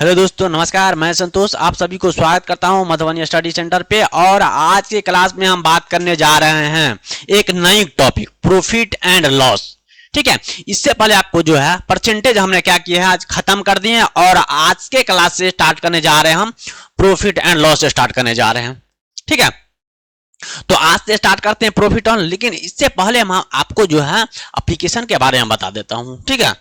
Hello दोस्तों, नमस्कार। मैं संतोष आप सभी को स्वागत करता हूं मधुबनी स्टडी सेंटर पे। और आज के क्लास में हम बात करने जा रहे हैं एक नई टॉपिक, प्रॉफिट एंड लॉस। ठीक है, इससे पहले आपको जो है परसेंटेज हमने क्या किया है आज खत्म कर दिए हैं, और आज के क्लास से स्टार्ट करने जा रहे हैं हम प्रॉफिट एंड लॉस स्टार्ट करने जा रहे हैं। ठीक है, तो आज से स्टार्ट करते हैं प्रॉफिट ऑन। लेकिन इससे पहले हम आपको जो है एप्लीकेशन के बारे में बता देता हूं। ठीक है,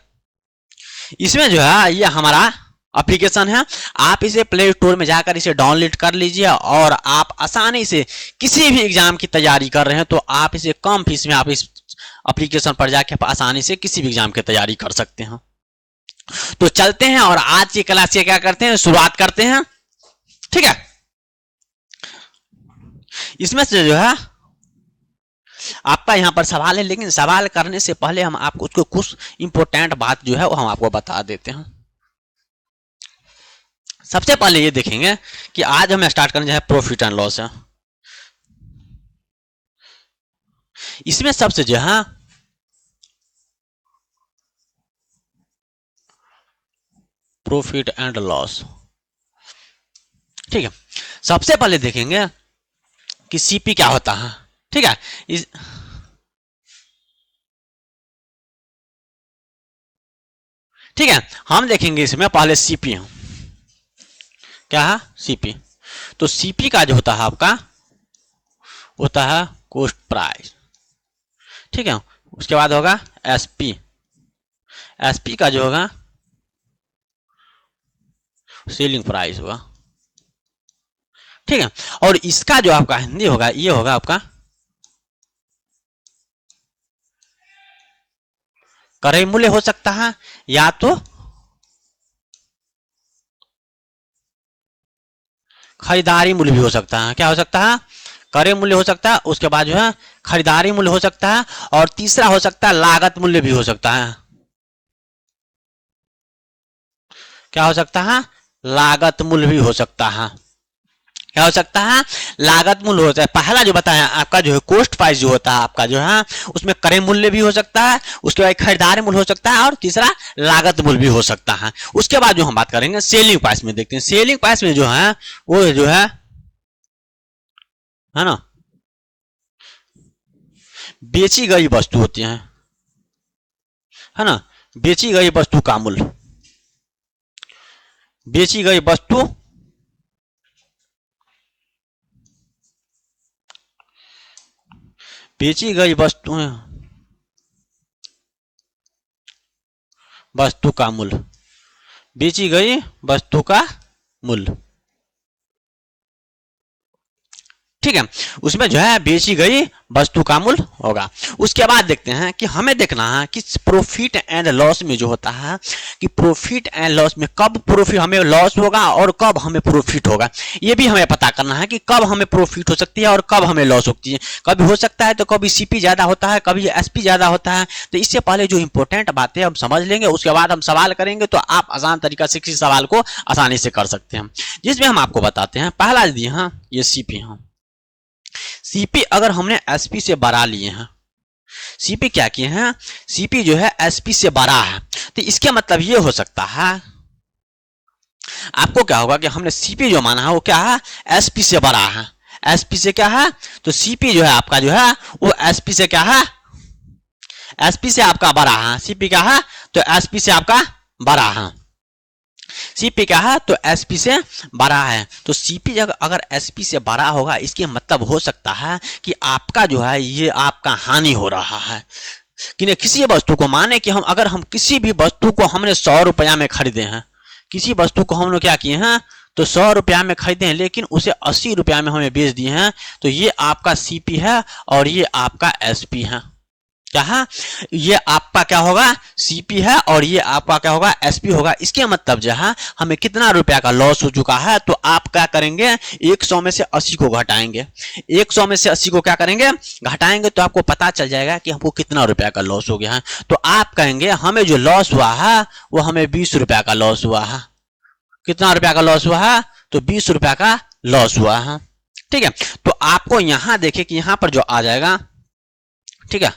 इसमें जो है ये हमारा एप्लीकेशन है। आप इसे प्ले स्टोर में जाकर इसे डाउनलोड कर लीजिए, और आप आसानी से किसी भी एग्जाम की तैयारी कर रहे हैं तो आप इसे कम फीस में आप इस एप्लीकेशन पर जाकर आसानी से किसी भी एग्जाम की तैयारी कर सकते हैं। तो चलते हैं और आज की क्लास से क्या करते हैं, शुरुआत करते हैं। ठीक है, इसमें से जो है आपका यहां पर सवाल है, लेकिन सवाल करने से पहले हम आपको कुछ इंपॉर्टेंट बात जो है वो हम आपको बता देते हैं। सबसे पहले ये देखेंगे कि आज हम स्टार्ट करने जो है प्रॉफिट एंड लॉस है। इसमें सबसे जो है प्रॉफिट एंड लॉस, ठीक है, सबसे पहले देखेंगे कि सीपी क्या होता है। ठीक है, ठीक है, हम देखेंगे इसमें पहले सीपी है क्या है, सीपी। तो सीपी का जो होता है आपका होता है कॉस्ट प्राइस। ठीक है, उसके बाद होगा एसपी। एसपी का जो होगा सेलिंग प्राइस होगा। ठीक है, और इसका जो आपका हिंदी होगा ये होगा आपका क्रय मूल्य हो सकता है, या तो खरीदारी मूल्य भी हो सकता है। क्या हो सकता है, क्रय मूल्य हो सकता है, उसके बाद जो है खरीदारी मूल्य हो सकता है, और तीसरा हो सकता है लागत मूल्य भी हो सकता है। क्या हो सकता है, लागत मूल्य भी हो सकता है। क्या हो सकता है, लागत मूल्य होता है। पहला जो बताया आपका जो है कॉस्ट प्राइस जो होता है आपका जो है उसमें क्रय मूल्य भी हो सकता है, उसके बाद खरीदारी मूल्य हो सकता है, और तीसरा लागत मूल्य भी हो सकता है। उसके बाद जो हम बात करेंगे सेलिंग प्राइस में, देखते हैं सेलिंग प्राइस में जो है वो जो है ना, बेची गई वस्तु होती है ना, बेची गई वस्तु का मूल्य, बेची गई वस्तु बेची गई वस्तुएं वस्तु का मूल्य, बेची गई वस्तु का मूल्य। ठीक है, उसमें जो है बेची गई वस्तु का मूल्य होगा। उसके बाद देखते हैं कि हमें देखना है कि प्रॉफिट एंड लॉस में जो होता है कि प्रॉफिट एंड लॉस में कब प्रॉफिट हमें लॉस होगा और कब हमें प्रॉफिट होगा, ये भी हमें पता करना है कि कब हमें प्रॉफिट हो सकती है और कब हमें लॉस होती है। कभी हो सकता है तो कभी सीपी ज्यादा होता है, कभी एसपी ज्यादा होता है। तो इससे पहले जो इंपॉर्टेंट बातें हम समझ लेंगे, उसके बाद हम सवाल करेंगे, तो आप आसान तरीका से किसी सवाल को आसानी से कर सकते हैं। जिसमें हम आपको बताते हैं, पहला दिए हैं ये सीपी है। सीपी अगर हमने एसपी से बढ़ा लिए हैं, सीपी क्या किए हैं, सीपी जो है एसपी से बड़ा है, तो इसका मतलब ये हो सकता है आपको क्या होगा कि हमने सीपी जो माना है वो क्या है, एसपी से बड़ा है। एसपी से क्या है, तो सीपी जो है आपका जो है वो एसपी से क्या है, एसपी से आपका बड़ा है। सीपी क्या है, तो एसपी से आपका बड़ा है। सीपी क्या है, तो एसपी से बड़ा है। तो सीपी अगर एसपी से बड़ा होगा, इसके मतलब हो सकता है कि आपका जो है ये आपका हानि हो रहा है कि किसी वस्तु को, माने कि हम अगर हम किसी भी वस्तु को हमने 100 रुपया में खरीदे हैं, किसी वस्तु को हम लोग क्या किए हैं, तो 100 रुपया में खरीदे हैं, लेकिन उसे 80 रुपया में हमें बेच दिए हैं, तो ये आपका सीपी है और ये आपका एसपी है। क्या है, ये आपका क्या होगा, सीपी है, और ये आपका क्या होगा, एसपी होगा। इसके मतलब जो है हमें कितना रुपया का लॉस हो चुका है, तो आप क्या करेंगे, 100 में से 80 को घटाएंगे। 100 में से 80 को क्या करेंगे, घटाएंगे, तो आपको पता चल जाएगा कि हमको कितना रुपया का लॉस हो गया है। तो आप कहेंगे हमें जो लॉस हुआ है वो हमें 20 रुपया का लॉस हुआ है। कितना रुपया का लॉस हुआ है, तो 20 रुपया का लॉस हुआ है। ठीक है, तो आपको यहां देखिए कि यहां पर जो आ जाएगा, ठीक है,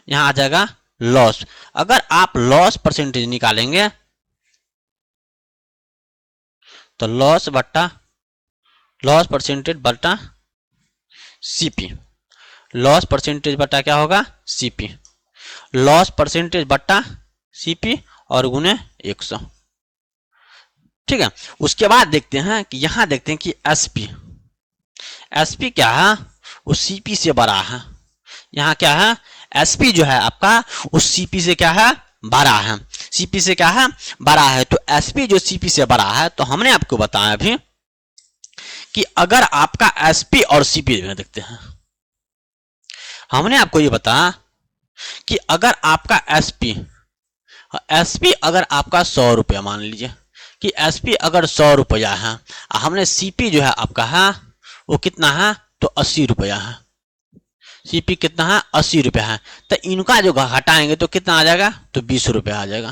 यहां आ जाएगा लॉस। अगर आप लॉस परसेंटेज निकालेंगे, तो लॉस परसेंटेज बटा सीपी, लॉस परसेंटेज बटा क्या होगा सीपी, लॉस परसेंटेज बटा सीपी और गुने 100। ठीक है, उसके बाद देखते हैं कि यहां देखते हैं कि एसपी क्या है वो सीपी से बड़ा है। यहाँ क्या है एसपी जो है आपका उस सीपी से क्या है बड़ा है, सीपी से क्या है बड़ा है। तो एसपी जो सीपी से बड़ा है, तो हमने आपको बताया अभी कि अगर आपका एसपी और सीपी देखते हैं, हमने आपको ये बताया कि अगर आपका एसपी अगर आपका 100 रुपया, मान लीजिए कि एसपी अगर 100 रुपया है, हमने सीपी जो है आपका है वो कितना है तो 80 रुपया है, सीपी कितना है 80 रुपया है। तो इनका जो हटाएंगे तो कितना आ जाएगा तो 20 रुपया आ जाएगा,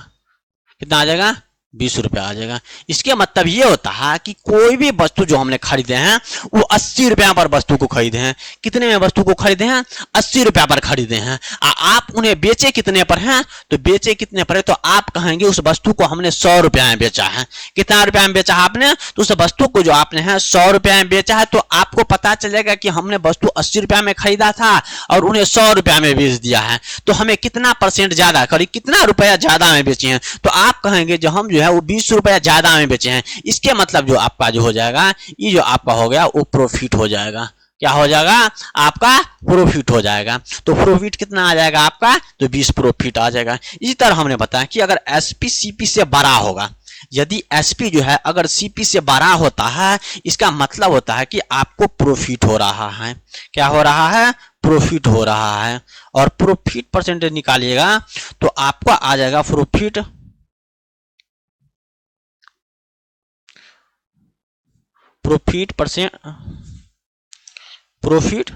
कितना आ जाएगा 20 रुपया आ जाएगा। इसके मतलब ये होता है कि कोई भी वस्तु जो हमने खरीदे हैं वो 80 रुपया पर वस्तु को खरीदे हैं। कितने में वस्तु को खरीदे हैं 80 रुपया पर खरीदे हैं। आप उन्हें बेचे कितने पर हैं तो बेचे कितने पर है तो आप कहेंगे उस वस्तु को हमने 100 रुपया में बेचा है। कितना रुपया में बेचा आपने तो उस वस्तु को जो आपने है 100 रुपया में बेचा है। तो आपको पता चलेगा कि हमने वस्तु 80 रुपया में खरीदा था और उन्हें 100 रुपया में बेच दिया है, तो हमें कितना परसेंट ज्यादा करीब कितना रुपया ज्यादा में बेचे हैं। तो आप कहेंगे जो हम जो है वो 20 रुपया ज्यादा में बेचे हैं। इसके मतलब जो आपका जो हो जाएगा ये जो आपका हो गया वो प्रॉफिट हो जाएगा। क्या हो जाएगा आपका प्रॉफिट हो जाएगा। तो प्रॉफिट कितना आ जाएगा आपका तो 20 प्रॉफिट आ जाएगा। इसी तरह हमने बताया कि अगर एसपी सीपी से बड़ा होगा, यदि एसपी जो है अगर सीपी से बड़ा होता है, इसका मतलब होता है कि आपको प्रॉफिट हो रहा है। क्या हो रहा है प्रॉफिट हो रहा है। और प्रॉफिट परसेंटेज निकालिएगा तो आपको आ जाएगा प्रॉफिट परसेंट प्रॉफिट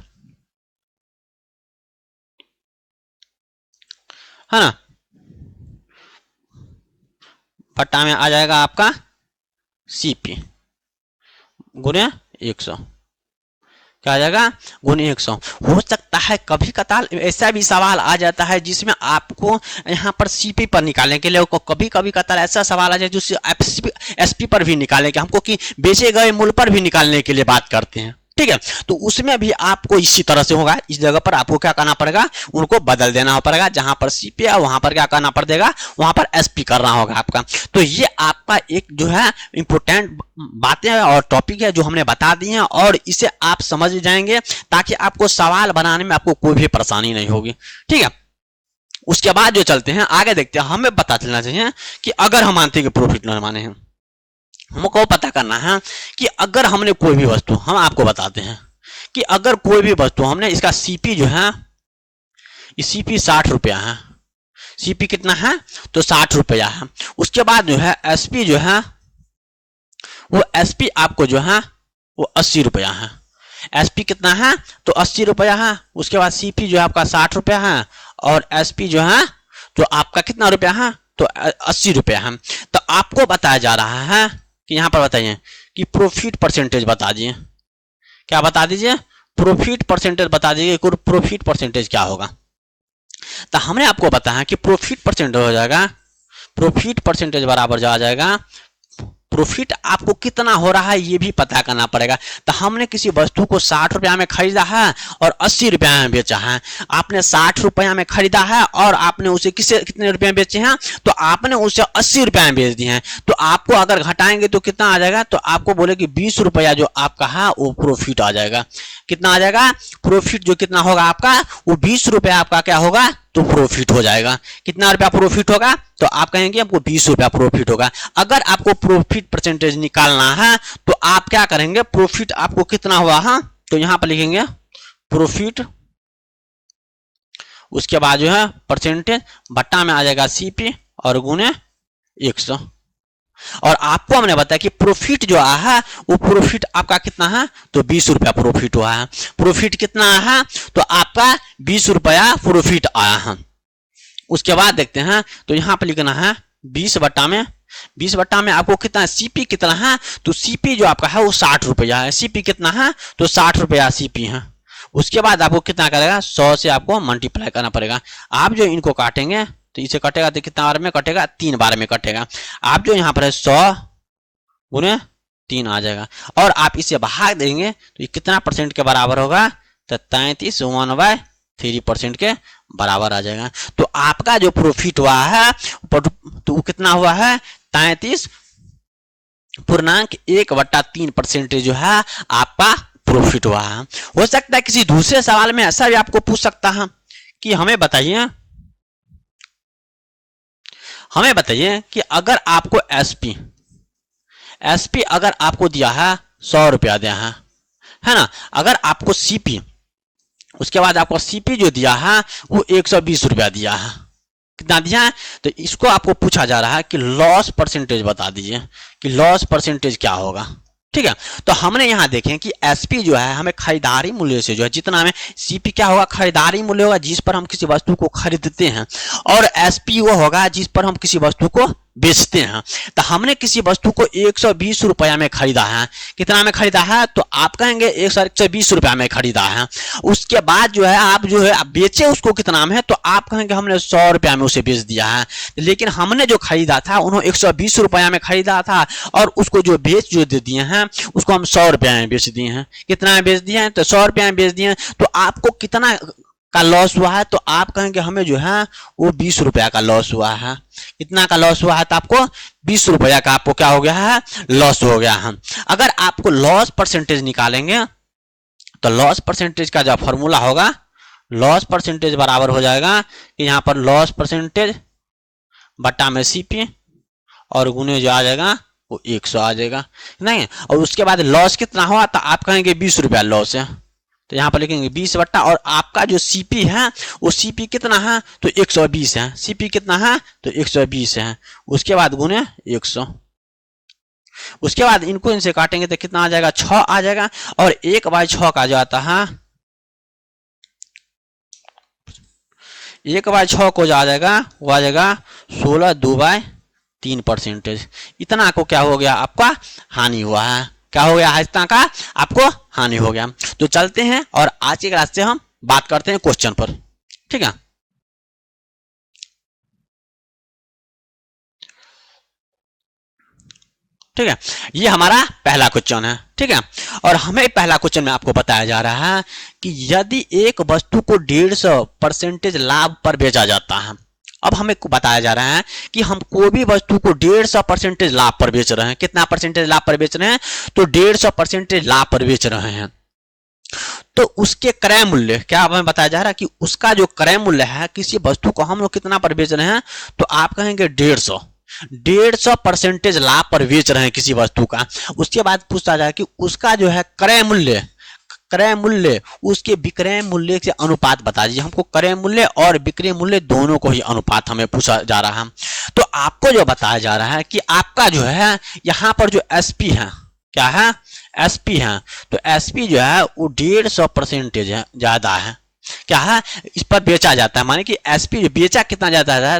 है ना बट्टा में आ जाएगा आपका सीपी गुने 100। क्या आ जाएगा गुने 100। हो सकता है कभी कतार ऐसा भी सवाल आ जाता है जिसमें आपको यहाँ पर सीपी पर निकालने के लिए कभी कभी कतार ऐसा सवाल आ जाए जो एसपी पर भी निकालने के हमको कि बेचे गए मूल्य पर भी निकालने के लिए बात करते हैं। ठीक है, तो उसमें भी आपको इसी तरह से होगा। इस जगह पर आपको क्या करना पड़ेगा उनको बदल देना पड़ेगा। जहां पर सीपी है वहां पर क्या करना पड़ेगा वहां पर एसपी करना होगा आपका। तो ये आपका एक जो है इंपोर्टेंट बातें और टॉपिक है जो हमने बता दी हैं और इसे आप समझ जाएंगे ताकि आपको सवाल बनाने में आपको कोई भी परेशानी नहीं होगी। ठीक है, उसके बाद जो चलते हैं आगे देखते हैं। हमें पता चलना चाहिए कि अगर हम मानते हैं कि प्रॉफिट न माने हैं, हमको पता करना है कि अगर हमने कोई भी वस्तु, हम आपको बताते हैं कि अगर कोई भी वस्तु हमने इसका सीपी जो है सीपी 60 रुपया है, सीपी कितना है तो 60 रुपया है। उसके बाद जो है एसपी जो है वो एसपी आपको जो है वो 80 रुपया है। एसपी कितना है तो 80 रुपया है। उसके बाद सीपी जो है आपका 60 रुपया है और एसपी जो है तो आपका कितना रुपया है तो 80 रुपया है। तो आपको बताया जा रहा है कि यहां पर बताइए कि प्रॉफिट परसेंटेज बता दीजिए। क्या बता दीजिए प्रॉफिट परसेंटेज बता दीजिए। प्रॉफिट परसेंटेज क्या होगा तो हमने आपको बताया कि प्रॉफिट परसेंटेज हो जाएगा, प्रॉफिट परसेंटेज बराबर जो आ जाएगा प्रॉफिट आपको कितना हो रहा है ये भी पता करना पड़ेगा। तो हमने किसी वस्तु को 60 रुपया में खरीदा है और 80 रुपया में बेचा है। आपने 60 रुपया में खरीदा है और आपने उसे कितने रुपए में बेचे हैं तो आपने उसे 80 रुपया में बेच दिए हैं। तो आपको अगर घटाएंगे तो कितना आ जाएगा तो आपको बोले कि 20 रुपया जो आपका है वो प्रॉफिट आ जाएगा। कितना आ जाएगा प्रॉफिट जो कितना होगा आपका वो 20 रुपया आपका क्या होगा तो प्रॉफिट हो जाएगा। कितना रुपया प्रॉफिट होगा तो आप कहेंगे हमको 20 रुपया प्रॉफिट होगा। अगर आपको प्रॉफिट परसेंटेज निकालना है तो आप क्या करेंगे प्रॉफिट आपको कितना हुआ है तो यहां पर लिखेंगे प्रॉफिट, उसके बाद जो है परसेंटेज बट्टा में आ जाएगा सीपी और गुने 100। और आपको हमने बताया कि प्रॉफिट जो आया है वो प्रॉफिट आपका कितना है तो 20 रुपया प्रॉफिट हुआ है। प्रॉफिट कितना आया है तो आपका 20 रुपया प्रॉफिट आया है। उसके बाद देखते हैं तो यहां पर लिखना है 20 बट्टा में आपको कितना सीपी कितना है तो सीपी जो आपका है वो 60 रुपया है। सीपी कितना है तो 60 रुपया सीपी है। उसके बाद आपको कितना करेगा 100 से आपको मल्टीप्लाई करना पड़ेगा। आप जो इनको काटेंगे तो इसे कटेगा तो कितना बार में कटेगा 3 बार में कटेगा। आप जो यहाँ पर है 100 गुने 3 आ जाएगा। और आप इसे भाग देंगे तो ये कितना परसेंट के बराबर होगा, तो 33 1/3% के बराबर आ जाएगा। तो आपका जो प्रॉफिट हुआ है तो वो कितना हुआ है, 33.1/3% जो है आपका प्रॉफिट हुआ है। हो सकता है किसी दूसरे सवाल में ऐसा भी आपको पूछ सकता है कि हमें बताइए कि अगर आपको एसपी अगर आपको दिया है 100 रुपया दिया है ना, अगर आपको सीपी, उसके बाद आपको सीपी जो दिया है वो 120 रुपया दिया है, कितना दिया है, तो इसको आपको पूछा जा रहा है कि लॉस परसेंटेज बता दीजिए कि लॉस परसेंटेज क्या होगा। ठीक है, तो हमने यहां देखें कि एसपी जो है हमें खरीदारी मूल्य से जो है जितना हमें, सीपी क्या होगा, खरीदारी मूल्य होगा जिस पर हम किसी वस्तु को खरीदते हैं, और एसपी वो होगा जिस पर हम किसी वस्तु को बेचते हैं। तो हमने किसी वस्तु को 120 रुपया में खरीदा है, कितना में खरीदा है, तो आप कहेंगे 120 रुपया में खरीदा है। उसके बाद जो है आप बेचे उसको कितना में है, तो आप कहेंगे हमने 100 रुपया में उसे बेच दिया है। लेकिन हमने जो खरीदा था उन्होंने 120 रुपया में खरीदा था, और उसको जो बेच जो दे दिए हैं उसको हम 100 रुपया में बेच दिए हैं। कितना में बेच दिए हैं, तो 100 रुपया में बेच दिए हैं। तो आपको कितना का लॉस हुआ है, तो आप कहेंगे हमें जो है वो 20 रुपया का लॉस हुआ है। कितना का लॉस हुआ है, तो आपको 20 रुपया का आपको क्या हो गया है, लॉस हो गया है। अगर आपको लॉस परसेंटेज निकालेंगे तो लॉस परसेंटेज का जो फॉर्मूला होगा, लॉस परसेंटेज बराबर हो जाएगा कि यहाँ पर लॉस परसेंटेज बट्टा में सीपी और गुने जो आ जाएगा वो 100 आ जाएगा, नहीं। और उसके बाद लॉस कितना हुआ, तो आप कहेंगे 20 रुपया लॉस है, तो यहाँ पर लिखेंगे 20 बट्टा, और आपका जो सीपी है वो सीपी कितना है, तो 120 है। सीपी कितना है, तो 120 है। उसके बाद गुने 100, उसके बाद इनको इनसे काटेंगे तो कितना आ जाएगा, 6 आ जाएगा। और 1/6 का जो आता है, 1/6 को जो आ जाएगा वो आ जाएगा 16/2/3%। इतना को क्या हो गया, आपका हानि हुआ है। क्या हो गया, इतना का आपको हानि हो गया। तो चलते हैं और आज की क्लास से हम बात करते हैं क्वेश्चन पर। ठीक है, ठीक है, ये हमारा पहला क्वेश्चन है। ठीक है, और हमें पहला क्वेश्चन में आपको बताया जा रहा है कि यदि एक वस्तु को 150% लाभ पर बेचा जाता है। अब हमें बताया जा रहा है कि हम कोई भी वस्तु को 150% लाभ पर बेच रहे हैं। कितना परसेंटेज लाभ पर बेच रहे हैं, तो 150% लाभ पर बेच रहे हैं। तो उसके क्रय मूल्य क्या हमें बताया जा रहा है कि उसका जो क्रय मूल्य है, किसी वस्तु को हम लोग कितना पर बेच रहे हैं, तो आप कहेंगे 150% लाभ पर बेच रहे हैं किसी वस्तु का। उसके बाद पूछता जाए कि उसका जो है क्रय मूल्य उसके विक्रय मूल्य से अनुपात बता दीजिए। हमको क्रय मूल्य और विक्रय मूल्य दोनों को ही अनुपात हमें पूछा जा रहा है। तो आपको जो बताया जा रहा है कि आपका जो है यहाँ पर जो एसपी है, क्या है, एसपी है, तो एसपी जो है वो 150% है, ज्यादा है। क्या है, इस पर बेचा जाता है, माने कि एसपी बेचा कितना जाता है,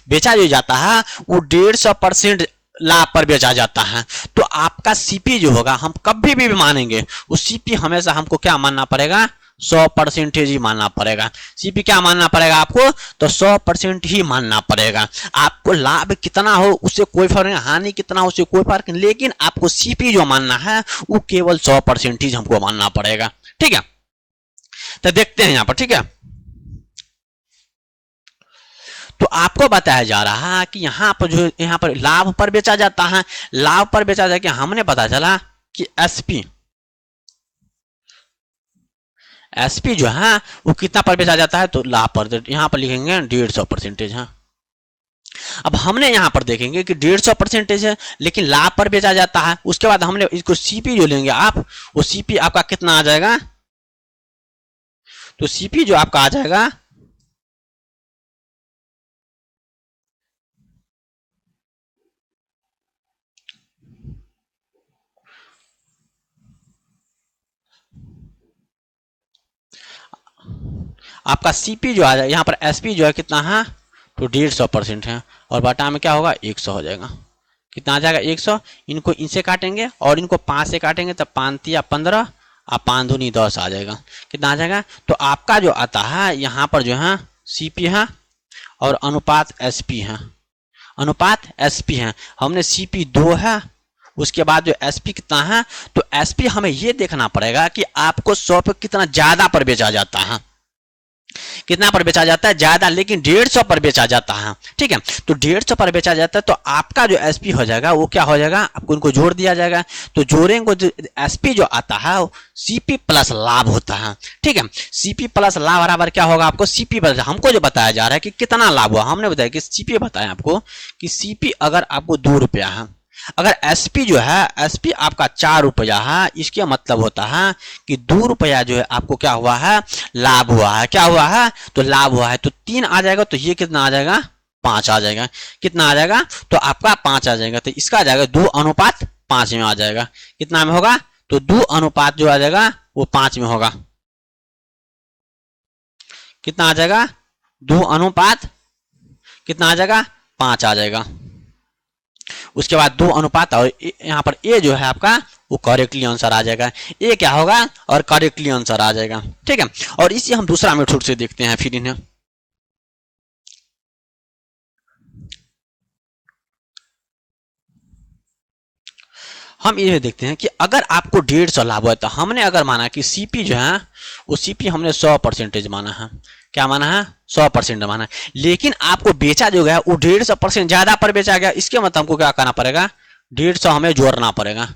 बेचा जो जाता है वो 150% लाभ पर बेचा जाता है। तो आपका सीपी जो होगा, हम कभी भी मानेंगे उस सीपी हमेशा हमको क्या मानना पड़ेगा, 100% ही मानना पड़ेगा। सीपी क्या मानना पड़ेगा आपको, तो 100% ही मानना पड़ेगा। आपको लाभ कितना हो उससे कोई फर्क नहीं, हानि कितना हो उससे कोई फर्क नहीं, लेकिन आपको सीपी जो मानना है वो केवल 100% ही हमको मानना पड़ेगा। ठीक है, तो देखते हैं यहां पर। ठीक है, तो आपको बताया जा रहा है कि यहाँ पर लाभ पर बेचा जाता है। लाभ पर बेचा जाए कि हमने पता चला कि एसपी जो है वो कितना पर बेचा जाता है, तो लाभ पर, यहाँ पर लिखेंगे 150% है। अब हमने यहाँ पर देखेंगे कि 150% है लेकिन लाभ पर बेचा जाता है। उसके बाद हमने इसको सीपी जो लेंगे आप, वो सीपी आपका कितना आ जाएगा, तो सीपी जो आपका आ जाएगा आपका सीपी जो आ जाएगा, यहाँ पर एसपी जो है कितना है, तो 150% है, और बटा में क्या होगा 100 हो जाएगा। कितना आ जाएगा 100। इनको इनसे काटेंगे और इनको 5 से काटेंगे तो 5 या 15 और 5 दूनी 10 आ जाएगा। कितना आ जाएगा, तो आपका जो आता है यहाँ पर जो है सीपी है और अनुपात एसपी है, अनुपात एसपी है। हमने सीपी 2 है, उसके बाद जो एसपी कितना है, तो एसपी हमें ये देखना पड़ेगा कि आपको 100 पे कितना ज्यादा पर बेचा जाता है, कितना पर बेचा जाता है ज्यादा, लेकिन 150 पर बेचा जाता है। ठीक है, तो 150 पर बेचा जाता है तो आपका जो एसपी हो जाएगा वो क्या हो जाएगा, आपको उनको जोड़ दिया जाएगा। तो जोड़ेंगे जो एसपी जो आता है सीपी प्लस लाभ होता है। ठीक है, सीपी प्लस लाभ बराबर क्या होगा, आपको सीपी पर हमको जो बताया जा रहा है कि कितना लाभ हुआ, हमने बताया कि सीपी बताया आपको कि सीपी अगर आपको 2 रुपया है, अगर एसपी जो है एसपी आपका 4 रुपया है, इसके मतलब होता है कि 2 रुपया जो है आपको क्या हुआ है, लाभ हुआ है। क्या हुआ है, तो लाभ हुआ है। तो 3 आ जाएगा, तो ये कितना आ जाएगा, 5 आ जाएगा। कितना आ जाएगा, तो आपका 5 आ जाएगा। तो इसका आ जाएगा 2:5 में आ जाएगा। कितना में होगा, तो 2 जो आ जाएगा वो 5 में होगा। कितना आ जाएगा, 2 कितना आ जाएगा, 5 आ जाएगा। उसके बाद 2 और यहाँ पर ए जो है आपका वो करेक्टली आंसर आ जाएगा। ए क्या होगा, और करेक्टली आंसर आ जाएगा। ठीक है, और इसे हम दूसरा मेथड से देखते हैं फिर इन्हें। हम ये देखते हैं कि अगर आपको 150 लाभ हुआ, तो हमने अगर माना कि सीपी जो है वो सीपी हमने 100% माना है। क्या माना है, 100% माना है, लेकिन आपको बेचा जो गया वो 150% ज्यादा पर बेचा गया। इसके मतलब हमको क्या करना पड़ेगा, 150 हमें जोड़ना पड़ेगा।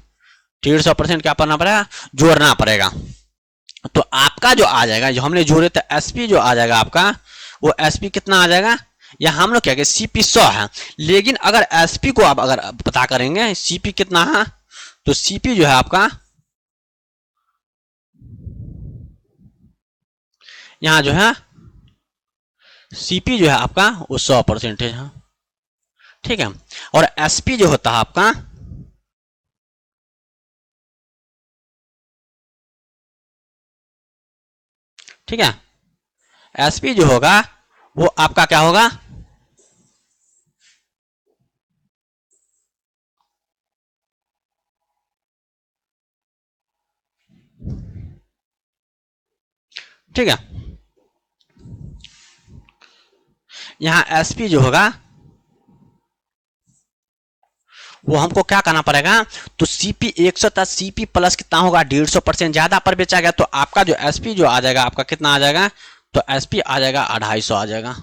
150% क्या करना पड़ेगा, जोड़ना पड़ेगा। तो आपका जो आ जाएगा, जो हमने जोड़े थे एसपी जो आ जाएगा आपका, वो एसपी कितना आ जाएगा, या हम लोग क्या सीपी 100 है, लेकिन अगर एसपी को आप अगर पता करेंगे सीपी कितना है, तो सीपी जो है आपका यहां जो है सीपी जो है आपका वो 100% है। ठीक है, और एसपी जो होता है आपका, ठीक है, एसपी जो होगा वो आपका क्या होगा, ठीक है, यहां एसपी जो होगा वो हमको क्या करना पड़ेगा, तो सीपी 100 था, सीपी प्लस कितना होगा, 150% ज्यादा पर बेचा गया, तो आपका जो एसपी जो आ जाएगा आपका कितना आ जाएगा, तो एसपी आ जाएगा 250 आ जाएगा,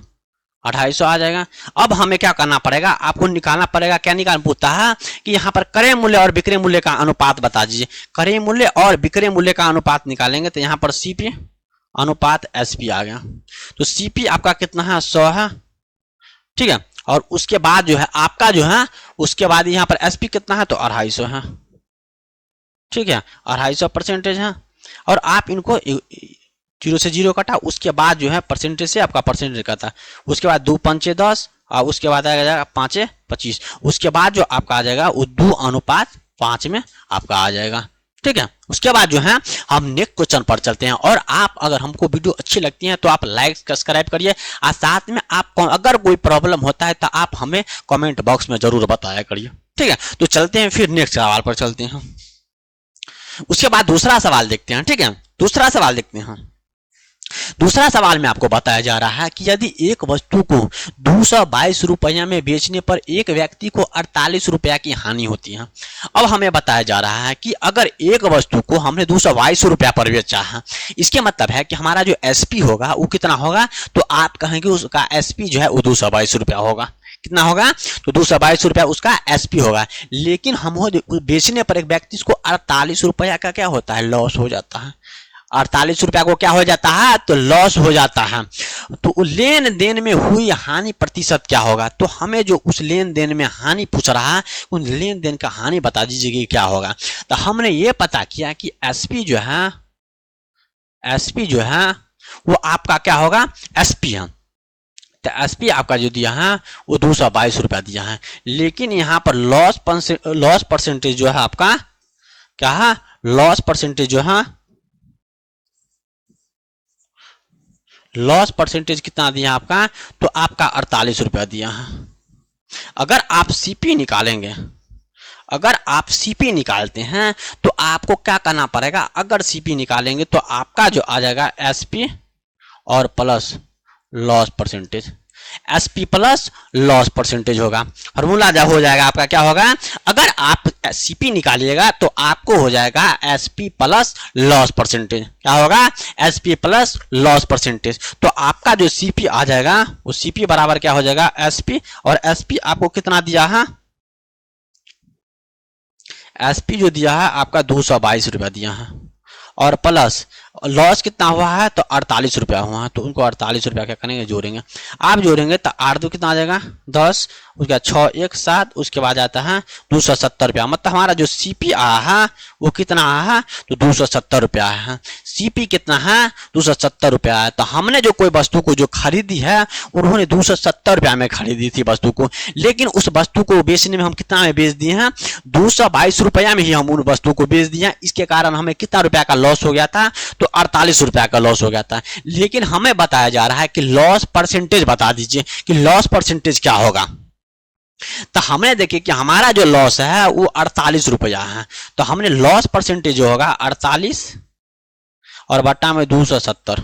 250 आ जाएगा। अब हमें क्या करना पड़ेगा, आपको निकालना पड़ेगा, क्या निकालना पूछता है कि यहाँ पर क्रय मूल्य और विक्रय मूल्य का अनुपात बता दीजिए। क्रय मूल्य और विक्रय मूल्य का अनुपात निकालेंगे, तो यहाँ पर सीपी अनुपात एसपी आ गया। तो सीपी आपका कितना है, 100 है। ठीक है, और उसके बाद जो है आपका जो है, उसके बाद यहाँ पर एसपी कितना है, तो 250 है। ठीक है, 250% है। और आप इनको 0 से 0 कटा, उसके बाद जो है परसेंटेज से आपका परसेंटेज कटा, उसके बाद 2 पंचे 10, और उसके बाद आ जाएगा 5 25, उसके बाद जो आपका आ जाएगा वो 2:5 में आपका आ जाएगा। ठीक है, उसके बाद जो है हम नेक्स्ट क्वेश्चन पर चलते हैं। और आप अगर हमको वीडियो अच्छी लगती है तो आप लाइक सब्सक्राइब करिए, और साथ में आप अगर कोई प्रॉब्लम होता है तो आप हमें कमेंट बॉक्स में जरूर बताया करिए। ठीक है, तो चलते हैं फिर नेक्स्ट सवाल पर चलते हैं। उसके बाद दूसरा सवाल देखते हैं। ठीक है, दूसरा सवाल देखते हैं। दूसरा सवाल में आपको बताया जा रहा है कि यदि एक वस्तु को 222 रुपया में बेचने पर एक व्यक्ति को 48 रुपया की हानि होती है। अब हमें बताया जा रहा है कि अगर एक वस्तु को हमने 222 रुपया पर बेचा है, इसके मतलब है कि हमारा जो एसपी होगा वो कितना होगा, तो आप कहेंगे उसका एसपी जो है वो 222 रुपया होगा। कितना होगा, तो 222 रुपया उसका एसपी होगा। लेकिन हम बेचने पर एक व्यक्ति को 48 रुपया का क्या होता है, लॉस हो जाता है। 48 रुपया को क्या हो जाता है, तो लॉस हो जाता है। तो लेन देन में हुई हानि प्रतिशत क्या होगा, तो हमें जो उस लेन देन में हानि पूछ रहा है, उन लेन देन का हानि बता दीजिए कि क्या होगा। तो हमने ये पता किया कि एसपी जो है वो आपका क्या होगा, एसपी है। तो एसपी आपका जो दिया है वो 222 रुपया दिया है, लेकिन यहाँ पर लॉस परसेंटेज जो है आपका क्या है, लॉस परसेंटेज जो है, लॉस परसेंटेज कितना दिया आपका, तो आपका 48 रुपया दिया है। अगर आप सीपी निकालेंगे, अगर आप सीपी निकालते हैं तो आपको क्या करना पड़ेगा, अगर सीपी निकालेंगे तो आपका जो आ जाएगा एसपी और plus loss percentage. SP plus loss percentage होगा। फॉर्मूला जब हो जाएगा आपका क्या होगा, अगर आप सीपी निकालिएगा तो आपको हो जाएगा एसपी प्लस लॉस परसेंटेज। क्या होगा, एसपी प्लस लॉस परसेंटेज। तो आपका जो सीपी आ जाएगा वो सीपी बराबर क्या हो जाएगा, एसपी, और एसपी आपको कितना दिया है, एसपी जो दिया है आपका 222 रुपया दिया है, और प्लस लॉस कितना हुआ है तो 48 रुपया हुआ है। तो उनको 48 रुपया क्या करेंगे, जोड़ेंगे। आप जोड़ेंगे तो 8 दो कितना आ जाएगा 10, उसके बाद 6 1 7, उसके बाद आता है 270 रुपया। मतलब हमारा जो सीपी आया है वो कितना आया है, तो 270 रुपया है। सीपी कितना है, 270 रुपया है। तो हमने जो कोई वस्तु को जो खरीदी है उन्होंने 270 रुपया में खरीदी थी वस्तु को, लेकिन उस वस्तु को बेचने में हम कितना में बेच दिए हैं, 222 रुपया में ही हम उन वस्तु को बेच दिए। इसके कारण हमें कितना रुपया का लॉस हो गया था, तो 48 रुपया का लॉस हो गया था। लेकिन हमें बताया जा रहा है कि लॉस परसेंटेज बता दीजिए कि लॉस परसेंटेज क्या होगा। तो हमने देखिए कि हमारा जो लॉस है वो 48 रुपया है। तो हमने लॉस परसेंटेज जो होगा 48 और बट्टा में 270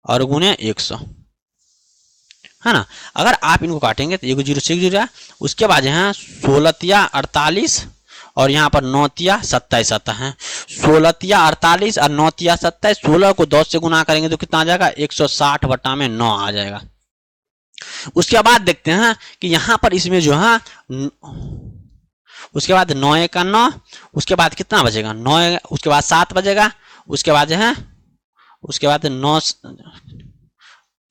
और गुने 100, है ना। अगर आप इनको काटेंगे तो 1 0 6 0, उसके बाद यहाँ 16 48 और यहाँ पर 9 27 आता है। 16 48 और 9 27, 16 को 10 से गुना करेंगे तो कितना आ जाएगा, 160 बट्टा में 9 आ जाएगा। उसके बाद देखते हैं कि यहाँ पर इसमें जो है उसके बाद 9 का 9, उसके बाद कितना बचेगा 9, उसके बाद 7 बचेगा, उसके बाद है उसके बाद 9,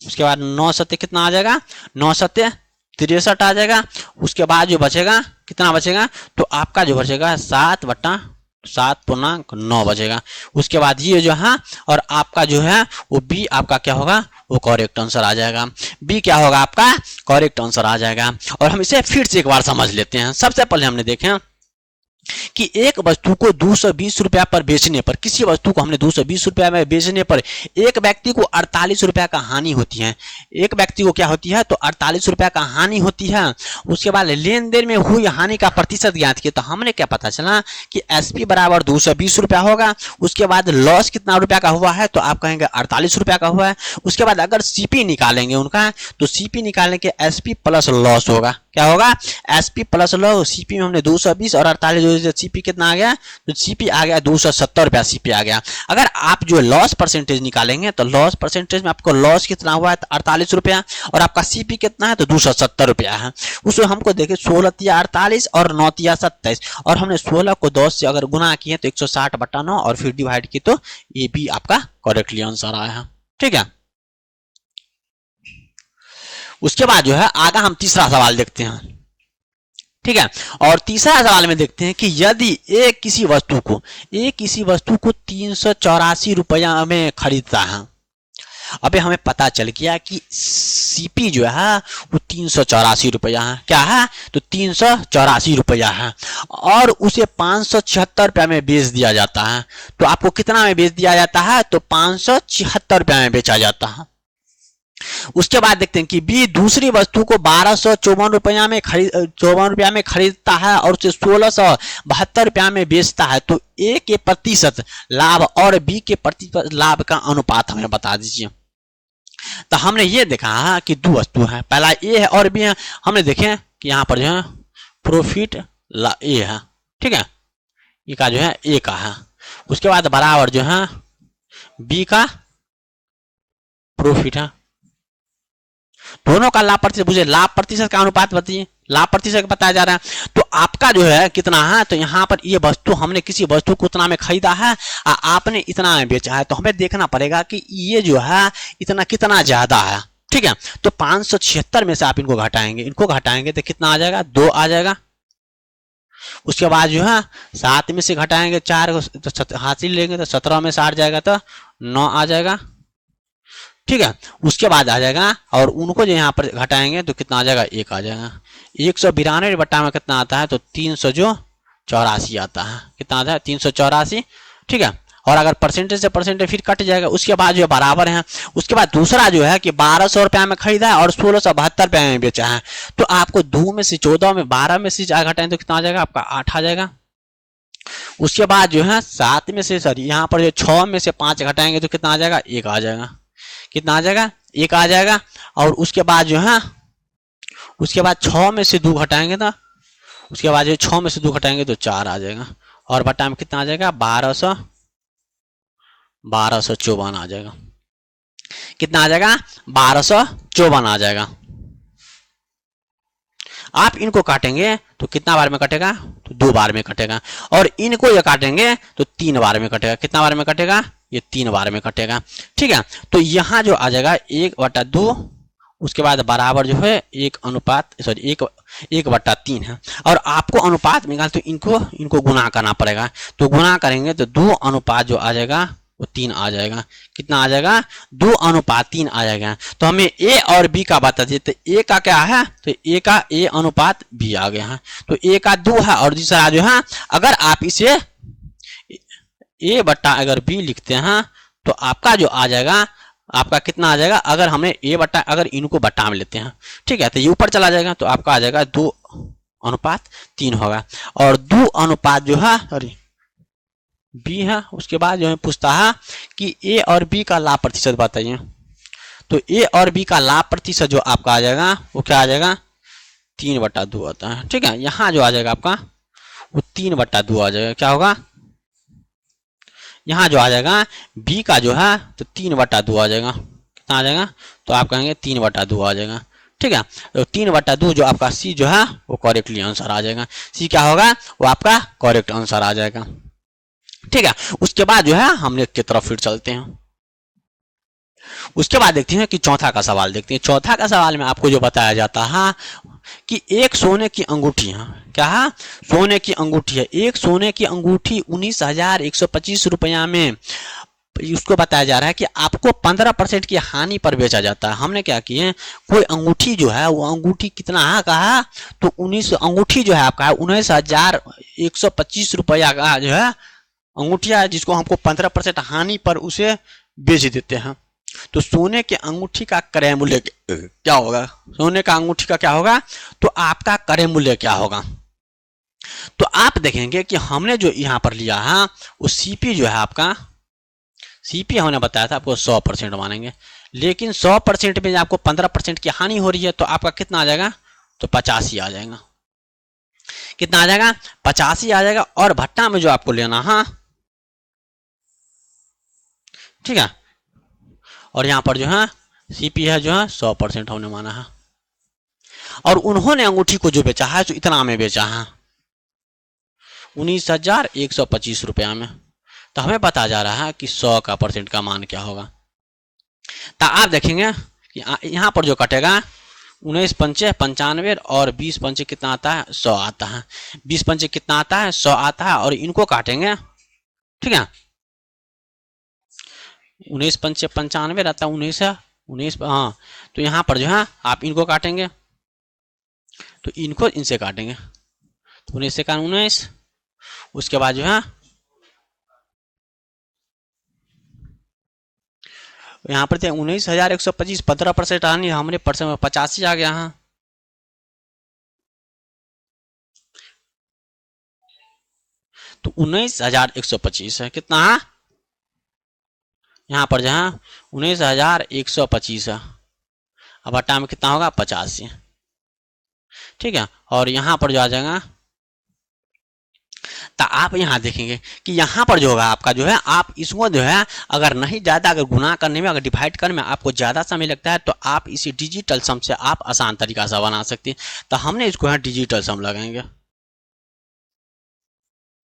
उसके बाद 9 सत्य कितना आ जाएगा, 9 सत्य 63 आ जाएगा। उसके बाद जो बचेगा कितना बचेगा, तो आपका जो बचेगा 7 बट्टा 7.9 बचेगा। उसके बाद ये जो है और आपका जो है वो बी आपका क्या होगा, वो करेक्ट आंसर आ जाएगा। बी क्या होगा, आपका करेक्ट आंसर आ जाएगा। और हम इसे फिर से एक बार समझ लेते हैं। सबसे पहले हमने देखे कि एक वस्तु को 220 रुपया पर बेचने पर, किसी वस्तु को हमने 220 रुपया में बेचने पर एक व्यक्ति को 48 रुपया का हानि होती है। एक व्यक्ति को क्या होती है, तो 48 रुपया का हानि होती है। उसके बाद लेन देन में हुई हानि का प्रतिशत ज्ञात किया। तो हमने क्या पता चला कि एसपी बराबर 220 रुपया होगा। उसके बाद लॉस कितना रुपया का हुआ है, तो आप कहेंगे 48 रुपया का हुआ है। उसके बाद अगर सीपी निकालेंगे उनका, तो सीपी निकालने के एसपी प्लस लॉस होगा। क्या होगा, एसपी प्लस लॉस। सीपी में हमने 220 और 48, सीपी कितना आ गया, तो सीपी आ गया 270 रुपया सीपी आ गया। अगर आप जो लॉस परसेंटेज निकालेंगे तो लॉस परसेंटेज में आपको लॉस कितना हुआ है, 48 रुपया, और आपका सीपी कितना है, तो 270 रुपया है। उसमें हमको देखे 16 या 48 और 9 या 27, और हमने 16 को 10 से अगर गुना किए तो 160 बट्टा 9 और फिर डिवाइड की, तो ये भी आपका करेक्टली आंसर आया है। ठीक है। उसके बाद जो है आगे हम तीसरा सवाल देखते हैं। ठीक है। और तीसरा सवाल में देखते हैं कि यदि एक किसी वस्तु को 384 रुपया में खरीदता है। अबे हमें पता चल गया कि सीपी जो है वो 384 रुपया है। क्या है, तो 384 रुपया है, और उसे 576 रुपया में बेच दिया जाता है। तो आपको कितना में बेच दिया जाता है, तो 576 रुपया में बेचा जाता है। उसके बाद देखते हैं कि बी दूसरी वस्तु को 1254 रुपया में खरीदता है और उसे 1672 रुपया में बेचता है। तो ए के प्रतिशत लाभ और बी के प्रतिशत लाभ का अनुपात हमें बता दीजिए। तो हमने ये देखा कि दो वस्तु है, पहला ए है और बी है। हमने देखे कि यहाँ पर जो है प्रॉफिट ए है। ठीक है, ये का जो है ए का है। उसके बाद बराबर जो है बी का प्रॉफिट है। दोनों का लाभ प्रतिशत पूछे, लाभ प्रतिशत का अनुपात बताइए। लाभ प्रतिशत बताया जा रहा है। तो आपका जो है कितना है, तो यहाँ पर ये वस्तु हमने किसी वस्तु को उतना में खरीदा है और आपने इतना में बेचा है। तो हमें देखना पड़ेगा कि ये जो है इतना कितना ज्यादा है। ठीक है, तो 576 में से आप इनको घटाएंगे तो कितना आ जाएगा, 2 आ जाएगा। उसके बाद जो है 7 में से घटाएंगे 4 हासिल लेंगे तो 17 में से 8 जाएगा तो 9 आ जाएगा। ठीक है, उसके बाद आ जाएगा और उनको जो यहाँ पर घटाएंगे तो कितना आ जाएगा, 1 आ जाएगा। 192 बट्टा में कितना आता है, तो 384 आता है। कितना आता है, 384। ठीक है, और अगर परसेंटेज से परसेंटेज फिर कट जाएगा। उसके बाद जो बराबर है। उसके बाद दूसरा जो है कि 1200 रुपया में खरीदा है और 1672 रुपया में बेचा है। तो आपको 2 में से 14 में 12 में से 4 घटाएं तो कितना आ जाएगा, आपका 8 आ जाएगा। उसके बाद जो है 7 में से यहाँ पर जो 6 में से 5 घटाएंगे तो कितना आ जाएगा, 1 आ जाएगा। कितना आ जाएगा, 1 आ जाएगा। और उसके बाद जो है, उसके बाद 6 में से 2 घटाएंगे तो उसके बाद जो 6 में से 2 घटाएंगे तो 4 आ जाएगा। और बटा में कितना आ जाएगा, 1254 आ जाएगा। कितना आ जाएगा, 1254 आ जाएगा। आप इनको काटेंगे तो कितना बार में कटेगा, तो 2 बार में कटेगा। और इनको ये काटेंगे तो 3 बार में कटेगा। कितना बार में कटेगा, ये 3 बार में कटेगा। ठीक है, तो यहाँ जो आ जाएगा 1/2, उसके बाद बराबर जो है 1/3 है। और आपको अनुपात निकाल तो इनको गुना करना पड़ेगा। तो गुना करेंगे तो 2 अनुपात जो आ जाएगा वो 3 आ जाएगा। कितना आ जाएगा, 2/3 आ जाएगा। तो हमें ए और बी का बता दिए, तो ए का क्या है, तो ए का ए अनुपात बी आ गया है। तो ए का 2 है और दूसरा जो है, अगर आप इसे ए बट्टा अगर बी लिखते हैं तो आपका जो आ जाएगा, आपका कितना आ जाएगा, अगर हमने ए बट्टा अगर इनको बट्टा में लेते हैं, ठीक है, तो ये ऊपर चला जाएगा तो आपका आ जाएगा 2/3 होगा। और 2 अनुपात जो है अरे बी है। उसके बाद जो है पूछता है कि ए और बी का लाभ प्रतिशत बताइए। तो ए और बी का लाभ प्रतिशत जो आपका आ जाएगा वो क्या आ जाएगा, 3/2 आता है। ठीक है, यहाँ जो आ जाएगा आपका वो 3/2 आ जाएगा। क्या होगा, यहाँ जो आ जाएगा बी का जो है तो 3/2 आ जाएगा। कितना आ जाएगा, तो आप कहेंगे 3/2 आ जाएगा। ठीक है, तो 3/2 जो आपका सी जो है वो करेक्टली आंसर आ जाएगा। सी क्या होगा, वो आपका करेक्ट आंसर आ जाएगा। ठीक है, उसके बाद जो है हम नेक्स्ट की तरफ फिर चलते हैं। उसके बाद देखते हैं कि चौथा का सवाल देखते हैं। चौथा का सवाल में आपको जो बताया जाता है कि एक सोने की अंगूठी है, क्या है, सोने की अंगूठी है। एक सोने की अंगूठी 19,125 रुपया में उसको बताया जा रहा है कि आपको 15% की हानि पर बेचा जाता है। हमने क्या किए, कोई अंगूठी जो है वो अंगूठी कितना है कहा, तो 19 अंगूठी जो है आपका 19,125 रुपया का जो है अंगूठिया है, जिसको हमको 15% हानि पर उसे बेच देते हैं। तो सोने के अंगूठी का क्रय मूल्य क्या होगा, सोने का अंगूठी का क्या होगा, तो आपका क्रय मूल्य क्या होगा। तो आप देखेंगे कि हमने जो यहाँ पर लिया है वो सीपी जो है आपका, सीपी हमने बताया था आपको 100% मानेंगे, लेकिन 100% में आपको 15% की हानि हो रही है तो आपका कितना आ जाएगा, तो 85 आ जाएगा। कितना आ जाएगा, 85 आ जाएगा। और भट्टा में जो आपको लेना है, ठीक है, और यहां पर जो है सीपी है जो है 100% हमने माना है। और उन्होंने अंगूठी को जो बेचा है तो इतना में बेचा है, 19,125 रुपया में। तो हमें पता जा रहा है कि 100 का % का मान क्या होगा। तो आप देखेंगे कि यहाँ पर जो कटेगा 19 पंचे 95 और 20 पंचे कितना आता है, 100 आता है। 20 पंचे कितना आता है, 100 आता है। और इनको काटेंगे, ठीक है, 19 पंचे 95 रहता है, 19 हाँ, तो यहाँ पर जो है आप इनको काटेंगे तो इनको इनसे काटेंगे तो 19 से 19। उसके बाद जो है यहाँ पर 19,125 15% हानि, हमारे परसेंट में 85 आ गया है। तो 19,125 है, कितना है यहाँ पर, जहाँ 19,125 है। अब बटा में कितना होगा, 85। ठीक है, और यहाँ पर जो आ जाएगा, तो आप यहाँ देखेंगे कि यहाँ पर जो होगा आपका जो है, आप इसको जो है अगर नहीं ज़्यादा, अगर गुना करने में, अगर डिवाइड करने में आपको ज़्यादा समय लगता है तो आप इसी डिजिटल सम से आप आसान तरीका से बना सकते हैं। तो हमने इसको यहाँ डिजिटल सम लगाएंगे।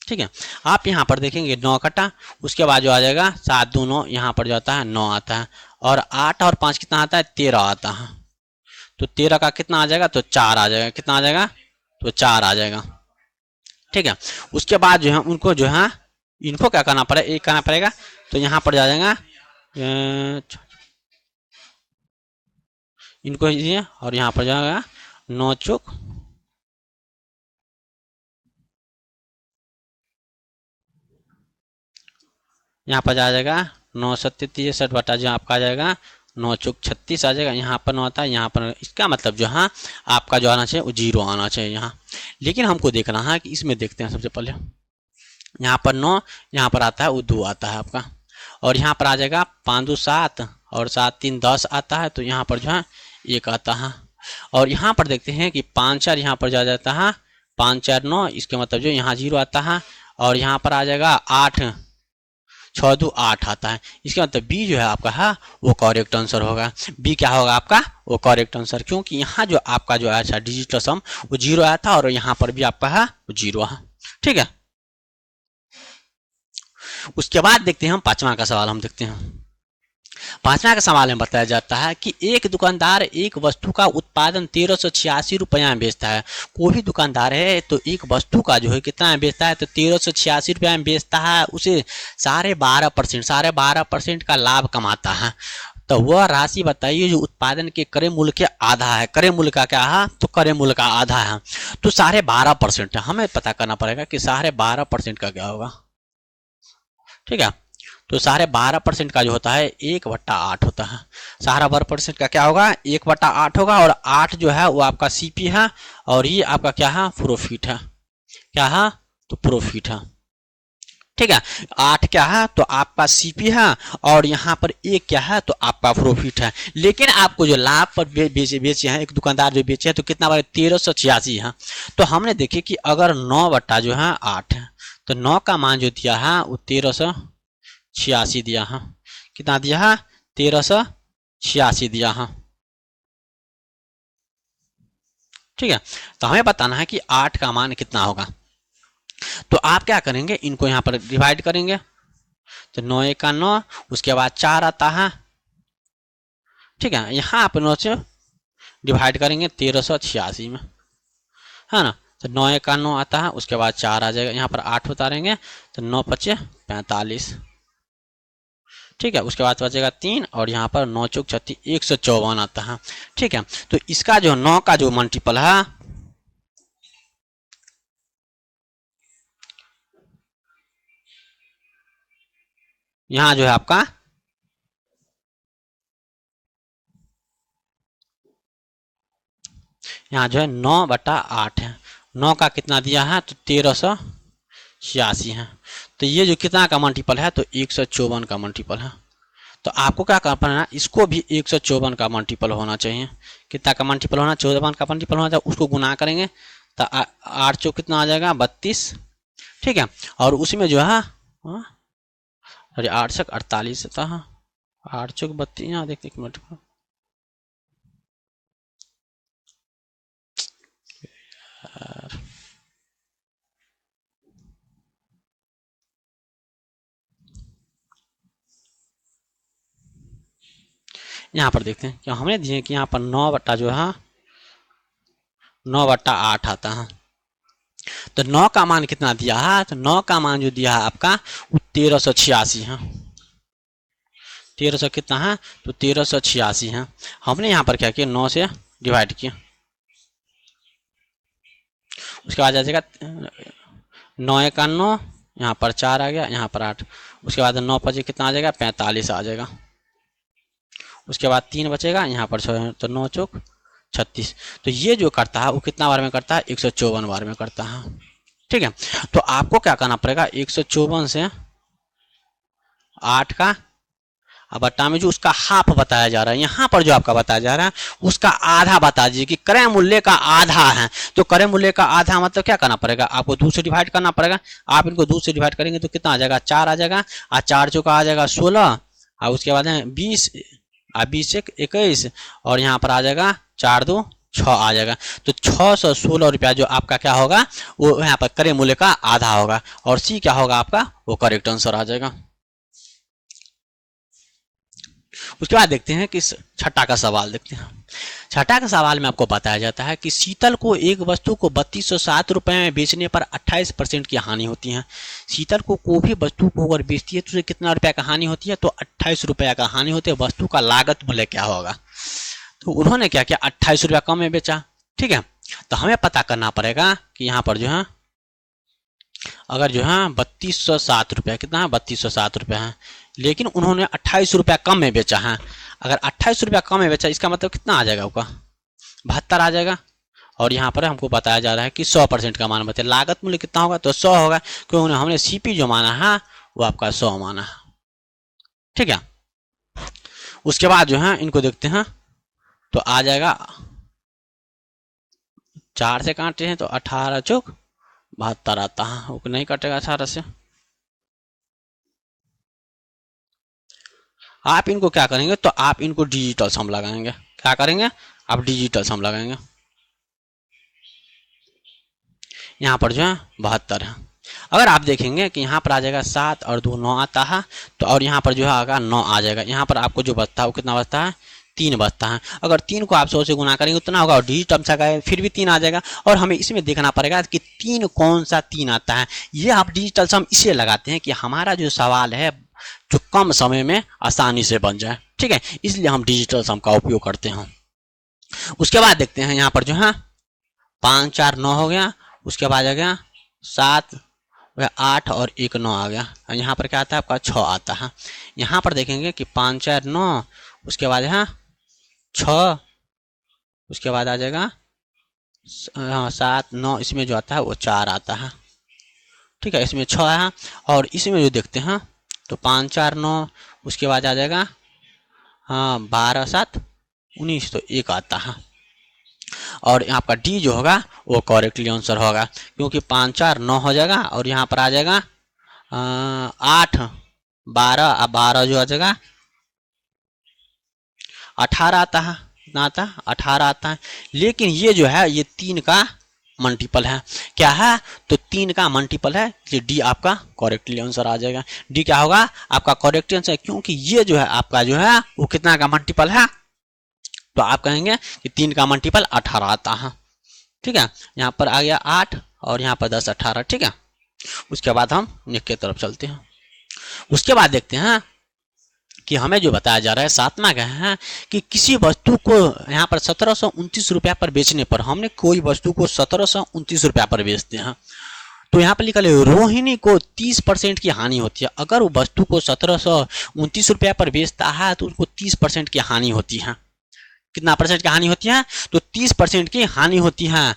ठीक है, आप यहाँ पर देखेंगे 9 कटा, उसके बाद जो आ जाएगा 7 2 9, यहाँ पर जो आता है 9 आता है। और 8 और 5 कितना आता है, 13 आता है। तो 13 का कितना आ जाएगा, तो 4 आ जाएगा। कितना आ जाएगा, तो 4 आ जाएगा। ठीक है, उसके बाद जो है उनको जो है इनको क्या करना पड़ेगा, एक करना पड़ेगा। तो यहाँ पर जा जाएगा इनको और यहाँ पर जाएगा 9 चौक, यहाँ पर जा जाएगा 9 7 63 बटा जो आपका आ जाएगा 9 चौक 36 आ जाएगा। यहाँ पर 9 आता है, यहाँ पर, इसका मतलब जो है आपका जो आना चाहिए वो 0 आना चाहिए यहाँ। लेकिन हमको देखना है कि इसमें देखते हैं सबसे पहले, यहाँ पर 9, यहाँ पर आता है वो 2 आता है आपका। और यहाँ पर आ जाएगा 5 2 7 और 7 3 10 आता है, तो यहाँ पर जो है 1 आता है। और यहाँ पर देखते हैं कि 5 4 यहाँ पर जा जाता है, 5 4 9, इसके मतलब जो यहाँ 0 आता है। और यहाँ पर आ जाएगा 8 6 2 8 आता है, इसका मतलब बी जो है आपका है वो करेक्ट आंसर होगा। बी क्या होगा आपका, वो करेक्ट आंसर, क्योंकि यहाँ जो आपका जो है डिजिटल सम वो 0 आया था और यहाँ पर भी आपका है वो 0 है। ठीक है, उसके बाद देखते हैं हम पांचवा का सवाल। हम देखते हैं पांचवा का सवाल में बताया जाता है कि एक दुकानदार एक वस्तु का उत्पादन 1386 रुपया में बेचता है। कोई भी दुकानदार है तो एक वस्तु का जो है कितना में बेचता है, तो 1386 रुपया में बेचता है, उसे 12.5% का लाभ कमाता है। तो वह राशि बताइए जो उत्पादन के क्रय मूल्य के आधा है। क्रय मूल्य का क्या है, तो क्रय मूल्य का आधा है, तो 12.5% है। हमें पता करना पड़ेगा कि 12.5% का क्या होगा। ठीक है, तो 12.5% का जो होता है 1/8 होता है। 12.5% का क्या होगा, 1/8 होगा। और 8 जो है वो आपका सीपी है और ये आपका क्या है, प्रॉफिट है। क्या है, तो प्रॉफिट है। ठीक है, 8 क्या है, तो आपका सीपी है और यहाँ पर 1 क्या है, तो आपका प्रॉफिट है। लेकिन आपको जो लाभ पर बेचे हैं, एक दुकानदार जो बेचे हैं, तो कितना बार 1386 है। तो हमने देखे कि अगर 9/8 है, तो 9 का मान जो दिया है वो 1386 दिया है। कितना दिया है, 1386 दिया है। ठीक है, तो हमें बताना है कि 8 का मान कितना होगा। तो आप क्या करेंगे, इनको यहाँ पर डिवाइड करेंगे, तो 9 1 का 9, उसके बाद 4 आता है। ठीक है, यहाँ आप 9 से डिवाइड करेंगे 1386 में, है ना। तो 9 1 का 9 आता है, उसके बाद 4 आ जाएगा, यहाँ पर 8 उतारेंगे तो 9 5 45। ठीक है, उसके बाद बचेगा 3 और यहाँ पर 9 चौक 36, 154 आता है। ठीक है, तो इसका जो 9 का जो मल्टीपल है, यहाँ जो है आपका यहाँ जो है 9/8 है। 9 का कितना दिया है, तो 1386 है। तो ये जो कितना का मल्टीपल है, तो 154 का मल्टीपल है। तो आपको क्या करना है, इसको भी 154 का मल्टीपल होना चाहिए। कितना का मल्टीपल होना, 54 का मल्टीपल होना चाहिए। उसको गुना करेंगे तो 8 चौक कितना आ जाएगा, 32। ठीक है, और उसमें जो है अरे 8 चौक 48 था, 8 चौक 32, यहाँ देखते एक मिनट, यहाँ पर देखते हैं क्या हमने दिए कि यहाँ पर 9 बट्टा जो है 9/8 आता है। तो 9 का मान कितना दिया है, तो 9 का मान जो दिया है आपका वो 1386 है। 1300 कितना है, तो 1386 है। हमने यहाँ पर क्या किया, 9 से डिवाइड किया, उसके बाद आ जाएगा 9 1 का 9, यहाँ पर 4 आ गया, यहाँ पर 8, उसके बाद 9 5 कितना आ जाएगा, 45 आ जाएगा। उसके बाद 3 बचेगा, यहाँ पर 6, तो 9 चौक 36। तो ये जो करता है वो कितना बार में करता है, 154 बार में करता है। ठीक है, तो आपको क्या करना पड़ेगा, 154 से 8 का बट्टा में जो उसका हाफ बताया जा रहा है, यहाँ पर जो आपका बताया जा रहा है उसका आधा बता दीजिए कि क्रय मूल्य का आधा है। तो क्रय मूल्य का आधा मतलब क्या करना पड़ेगा, आपको 2 से डिवाइड करना पड़ेगा। आप इनको 2 से डिवाइड करेंगे तो कितना आ जाएगा, 4 आ जाएगा, और 4 चौका आ जाएगा 16, और उसके बाद 20, 20 1 21, और यहाँ पर आ जाएगा 4 2 6 आ जाएगा। तो 616 रुपया जो आपका क्या होगा, वो यहाँ पर क्रय मूल्य का आधा होगा, और सी क्या होगा आपका, वो करेक्ट आंसर आ जाएगा। उसके बाद देखते हैं कि छठा का सवाल देखते हैं। छठा का सवाल में आपको बताया जाता है कि शीतल को एक वस्तु को 3207 रुपये में बेचने पर 28% की हानि होती है। शीतल को कोई भी वस्तु को अगर बेचती है तो उसे कितना रुपया का हानि होती है, तो 28 रुपया का हानि होती है। वस्तु का लागत मूल्य क्या होगा, तो उन्होंने क्या किया, 28 रुपया कम में बेचा। ठीक है, तो हमें पता करना पड़ेगा कि यहाँ पर जो है अगर जो है 3207 रुपया, कितना है, 3207 रुपया है, लेकिन उन्होंने 28 रुपया कम में बेचा है। अगर 28 रुपया कम में बेचा, इसका मतलब कितना आ जाएगा, उसका 72 आ जाएगा। और यहाँ पर हमको बताया जा रहा है कि 100% का मान बताए, लागत मूल्य कितना होगा, तो 100 होगा, क्योंकि हमने सीपी जो माना है वो आपका 100 माना है। ठीक है। उसके बाद जो है इनको देखते हैं तो आ जाएगा 4 से काटते हैं तो 18 चौक 72 आता है, वो नहीं कटेगा 18 से। आप इनको क्या करेंगे तो आप इनको डिजिटल सम लगाएंगे। क्या करेंगे आप डिजिटल सम लगाएंगे। यहाँ पर जो है 72 है। अगर आप देखेंगे कि यहाँ पर आ जाएगा 7 और 2 9 आता है, तो और यहाँ पर जो है आगा 9 आ जाएगा। यहाँ पर आपको जो बचता है वो कितना बचता है 3 बचता है। अगर 3 को आप 100 से गुना करेंगे उतना होगा और डिजिटल सम लगाएंगे फिर भी 3 आ जाएगा। और हमें इसमें देखना पड़ेगा कि 3 कौन सा 3 आता है। ये आप डिजिटल सम इसलिए लगाते हैं कि हमारा जो सवाल है जो कम समय में आसानी से बन जाए। ठीक है, इसलिए हम डिजिटल सम का उपयोग करते हैं। उसके बाद देखते हैं यहाँ पर जो है 5 4 9 हो गया। उसके बाद आ गया 7 8 और 1 9 आ गया। यहाँ पर क्या आता है आपका 6 आता है। यहाँ पर देखेंगे कि 5 4 9, उसके बाद यहाँ 6, उसके बाद आ जाएगा 7 9, इसमें जो आता है वो 4 आता है। ठीक है, इसमें 6 है। और इसमें जो देखते हैं तो 5 4 9, उसके बाद आ जाएगा 12 7 19, तो 1 आता है। और आपका डी जो होगा वो करेक्टली आंसर होगा, क्योंकि 5 4 9 हो जाएगा और यहाँ पर आ जाएगा 8 12 अब 12 जो आ जाएगा 18 आता है। कितना आता है 18 आता है। लेकिन ये जो है ये 3 का मल्टीपल है। क्या है तो 3 का मल्टीपल है, ये डी आपका करेक्टली आंसर आ जाएगा। डी क्या होगा आपका करेक्ट आंसर, क्योंकि ये जो है आपका जो है वो कितना का मल्टीपल है, तो आप कहेंगे कि 3 का मल्टीपल 18 आता है। ठीक है, यहाँ पर आ गया 8 और यहाँ पर 10 18। ठीक है, उसके बाद हम नेक्स्ट की तरफ चलते हैं। उसके बाद देखते हैं कि हमें जो बताया जा रहा है 7वां क्या है कि किसी वस्तु को यहाँ पर 1729 रुपया पर बेचने पर, हमने कोई वस्तु को 1729 रुपया पर बेचते हैं, तो यहाँ पर लिखा है रोहिणी को 30% की हानि होती है। अगर वो वस्तु को 1729 रुपया पर बेचता है तो उसको 30% की हानि होती है। कितना परसेंट की हानि होती है तो 30% की हानि होती है।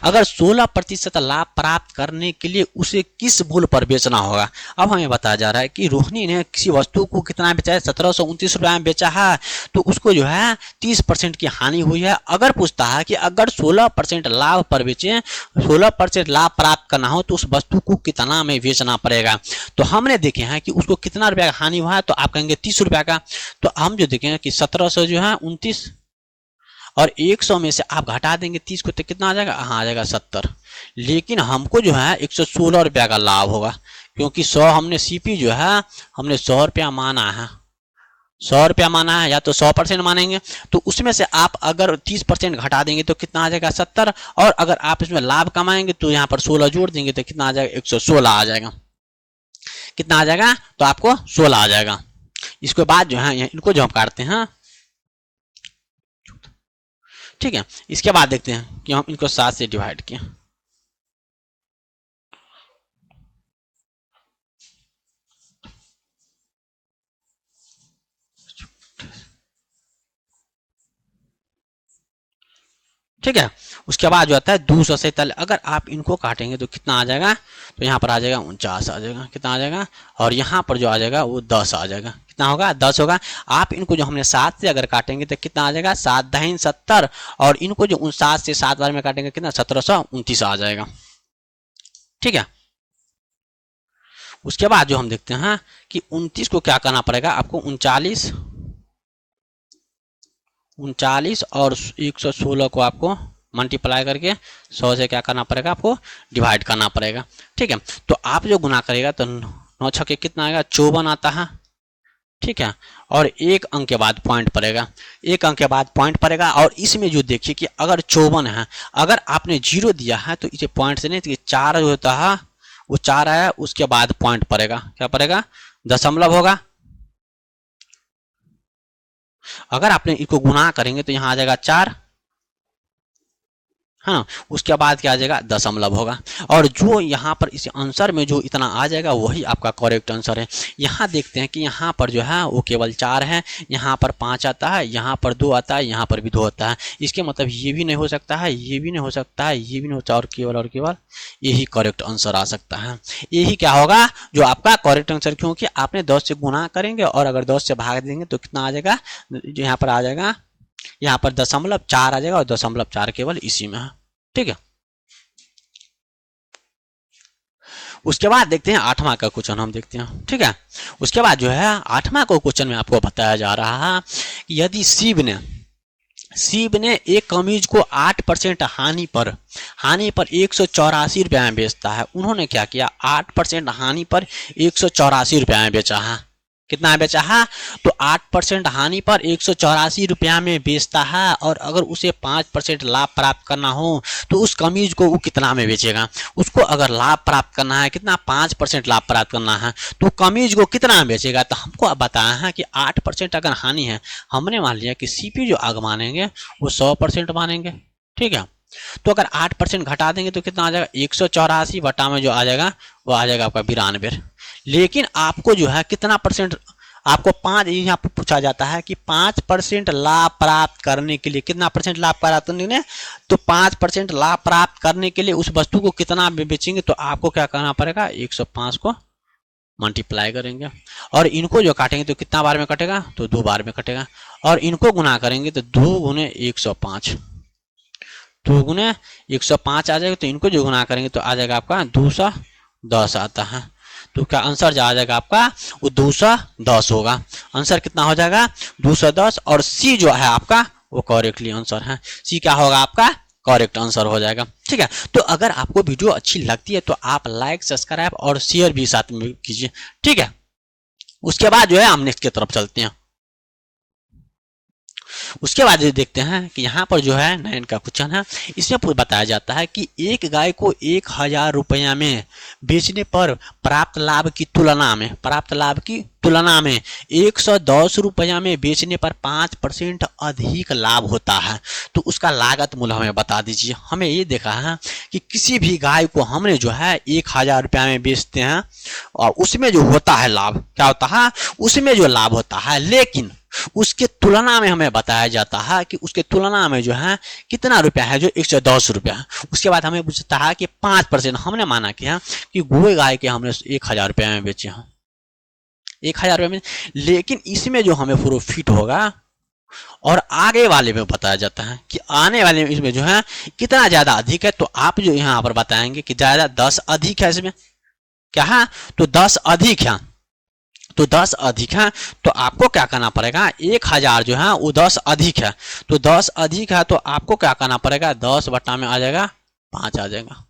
अगर 16% लाभ प्राप्त करने के लिए उसे किस मूल्य पर बेचना होगा। अब हमें बताया जा रहा है कि रोहिणी ने किसी वस्तु को कितना बेचा है 1729 रुपये में बेचा है, तो उसको जो है 30% की हानि हुई है। अगर पूछता है कि अगर 16% लाभ पर बेचे, 16% लाभ प्राप्त करना हो तो उस वस्तु को कितना में बेचना पड़ेगा, तो हमने देखे हैं कि उसको कितना रुपया का हानि हुआ है, तो आप कहेंगे 30 रुपया का। तो हम जो देखेंगे कि 1700 जो है 29 और 100 में से आप घटा देंगे 30 को, तो कितना आ जाएगा आ जाएगा 70। लेकिन हमको जो है 116 रुपया का लाभ होगा, क्योंकि 100 हमने सीपी जो है हमने 100 रुपया माना है, 100 रुपया माना है, या तो 100% मानेंगे तो उसमें से आप अगर 30% घटा देंगे तो कितना आ जाएगा 70। और अगर आप इसमें लाभ कमाएंगे तो यहाँ पर 16 जोड़ देंगे तो कितना आ जाएगा 116 आ जाएगा। कितना आ जाएगा तो आपको 16 आ जाएगा। इसके बाद जो है इनको जो हम काटते हैं, ठीक है, इसके बाद देखते हैं कि हम इनको 7 से डिवाइड किए। ठीक है, उसके बाद जो आता है 247। अगर आप इनको काटेंगे तो कितना आ जाएगा, तो यहाँ पर आ जाएगा 49 आ जाएगा। कितना आ जाएगा, और यहाँ पर जो आ जाएगा वो 10 आ जाएगा। कितना होगा 10 होगा। आप इनको जो हमने 7 से अगर काटेंगे तो कितना आ जाएगा 7 दहीन 70, और इनको जो 7 से 7 बार में काटेंगे कितना 1729 आ जाएगा। ठीक है, उसके बाद जो हम देखते हैं कि 29 को क्या करना पड़ेगा आपको, 39 और 116 को आपको मल्टीप्लाई करके 100 से क्या करना पड़ेगा आपको डिवाइड करना पड़ेगा। ठीक है, तो आप जो गुना करेगा तो 9 छक्के कितना आएगा 54 आता है। ठीक है, और 1 अंक के बाद पॉइंट पड़ेगा, 1 अंक के बाद पॉइंट पड़ेगा। और इसमें जो देखिए कि अगर 54 है, अगर आपने 0 दिया है तो इसे पॉइंट से नहीं, तो 4 जो होता है वो 4 आया, उसके बाद पॉइंट पड़ेगा, क्या पड़ेगा दशमलव होगा। अगर आपने इसको गुना करेंगे तो यहाँ आ जाएगा 4, है ना। उसके बाद क्या आ जाएगा, दशमलव होगा। और जो यहाँ पर इस आंसर में जो इतना आ जाएगा वही आपका करेक्ट आंसर है। यहाँ देखते हैं कि यहाँ पर जो है वो केवल 4 है, यहाँ पर 5 आता है, यहाँ पर 2 आता है, यहाँ पर भी 2 आता है। इसके मतलब ये भी नहीं हो सकता है, ये भी नहीं हो सकता है, ये भी नहीं हो सकता, और केवल यही करेक्ट आंसर आ सकता है। यही क्या होगा जो आपका करेक्ट आंसर, क्योंकि आपने 10 से गुना करेंगे और अगर 10 से भाग देंगे तो कितना आ जाएगा, जो यहाँ पर आ जाएगा, यहाँ पर 0.4 आ जाएगा और 0.4 केवल इसी में है। ठीक है। उसके बाद देखते हैं 8वां का क्वेश्चन हम देखते हैं। ठीक है। उसके बाद जो है 8वां को क्वेश्चन में आपको बताया जा रहा है कि यदि शिव ने एक कमीज को 8% हानि पर 184 रुपये में बेचता है। उन्होंने क्या किया, 8% हानि पर 184 रुपये में बेचा है। कितना बेचा है, तो 8% हानि पर 184 रुपया में बेचता है। और अगर उसे 5% लाभ प्राप्त करना हो तो उस कमीज को वो कितना में बेचेगा। उसको अगर लाभ प्राप्त करना है कितना, 5% लाभ प्राप्त करना है, तो कमीज को कितना में बेचेगा। तो हमको अब बताया है कि 8% अगर हानि है, हमने मान लिया कि सीपी जो आग मानेंगे वो 100% मानेंगे। ठीक है। तो अगर 8% घटा देंगे तो कितना आ जाएगा, 184 बटा में जो आ जाएगा वो आ जाएगा आपका 92। लेकिन आपको जो है कितना परसेंट, आपको 5 यहाँ पर पूछा जाता है कि 5% लाभ प्राप्त करने के लिए, कितना परसेंट लाभ प्राप्त करने के लिए, तो 5% लाभ प्राप्त करने के लिए उस वस्तु को कितना बेचेंगे। तो आपको क्या करना पड़ेगा, 105 को मल्टीप्लाई करेंगे और इनको जो काटेंगे तो कितना बार में कटेगा, तो 2 बार में कटेगा। और इनको गुना करेंगे तो 2 गुने 105, 2 गुने 105 आ जाएगा। तो इनको जो गुना करेंगे तो आ जाएगा आपका 210 आता है। तो क्या आंसर जो आ जाएगा आपका वो 210 होगा। आंसर कितना हो जाएगा, 210। और सी जो है आपका वो करेक्टली आंसर है। सी क्या होगा आपका करेक्ट आंसर हो जाएगा। ठीक है। तो अगर आपको वीडियो अच्छी लगती है तो आप लाइक, सब्सक्राइब और शेयर भी साथ में कीजिए। ठीक है। उसके बाद जो है हम नेक्स्ट की तरफ चलते हैं। उसके बाद देखते हैं कि यहाँ पर जो है 9 का क्वेश्चन है। इसमें बताया जाता है कि एक गाय को 1000 रुपया में बेचने पर प्राप्त लाभ की तुलना में 110 रुपया में बेचने पर 5% अधिक लाभ होता है। तो उसका लागत मूल्य हमें बता दीजिए। हमें ये देखा है कि किसी भी गाय को हमने जो है 1000 रुपया में बेचते हैं और उसमें जो होता है लाभ, क्या होता है, उसमें जो लाभ होता है, लेकिन उसके तुलना में हमें बताया जाता है कि उसके तुलना में जो है कितना रुपया है, जो 110 रुपया है। उसके बाद हमें पूछता है कि 5%, हमने माना क्या कि गोए गाय के हमने 1000 रुपया में बेचे हैं, 1000 रुपये में, लेकिन इसमें जो हमें प्रॉफिट होगा और आगे वाले में बताया जाता है कि आने वाले में इसमें जो है कितना ज्यादा अधिक है। तो आप जो यहाँ पर बताएंगे कि ज्यादा 10 अधिक है, इसमें क्या है, तो 10 अधिक है, तो 10 अधिक है। तो आपको क्या करना पड़ेगा, 1000 जो है वो 10 अधिक है, तो 10 अधिक है तो आपको क्या करना पड़ेगा, 10 बटा में आ जाएगा 5 आ जाएगा।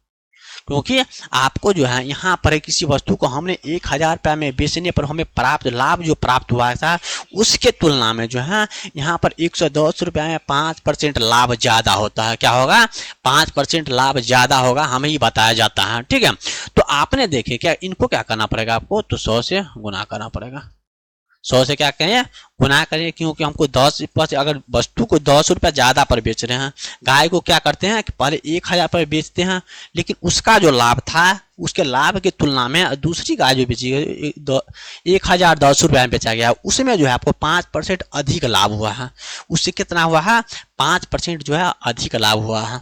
क्योंकि आपको जो है यहाँ पर किसी वस्तु को हमने 1000 रुपये में बेचने पर हमें प्राप्त लाभ जो प्राप्त हुआ था उसके तुलना में जो है यहाँ पर 110 रुपये में 5% लाभ ज्यादा होता है। क्या होगा, 5% लाभ ज्यादा होगा, हमें ही बताया जाता है। ठीक है। तो आपने देखे क्या, इनको क्या करना पड़ेगा आपको, तो 100 से गुना करना पड़ेगा। 100 से क्या करें, गुना करें, क्योंकि हमको 10 अगर वस्तु को 10 रुपया ज्यादा पर बेच रहे हैं, गाय को क्या करते हैं कि पहले 1000 पर बेचते हैं, लेकिन उसका जो लाभ था उसके लाभ की तुलना में दूसरी गाय जो बेची गई 1010 रुपया में बेचा गया, उसमें जो है आपको 5% अधिक लाभ हुआ है। उससे कितना हुआ है, 5% जो है अधिक लाभ हुआ है।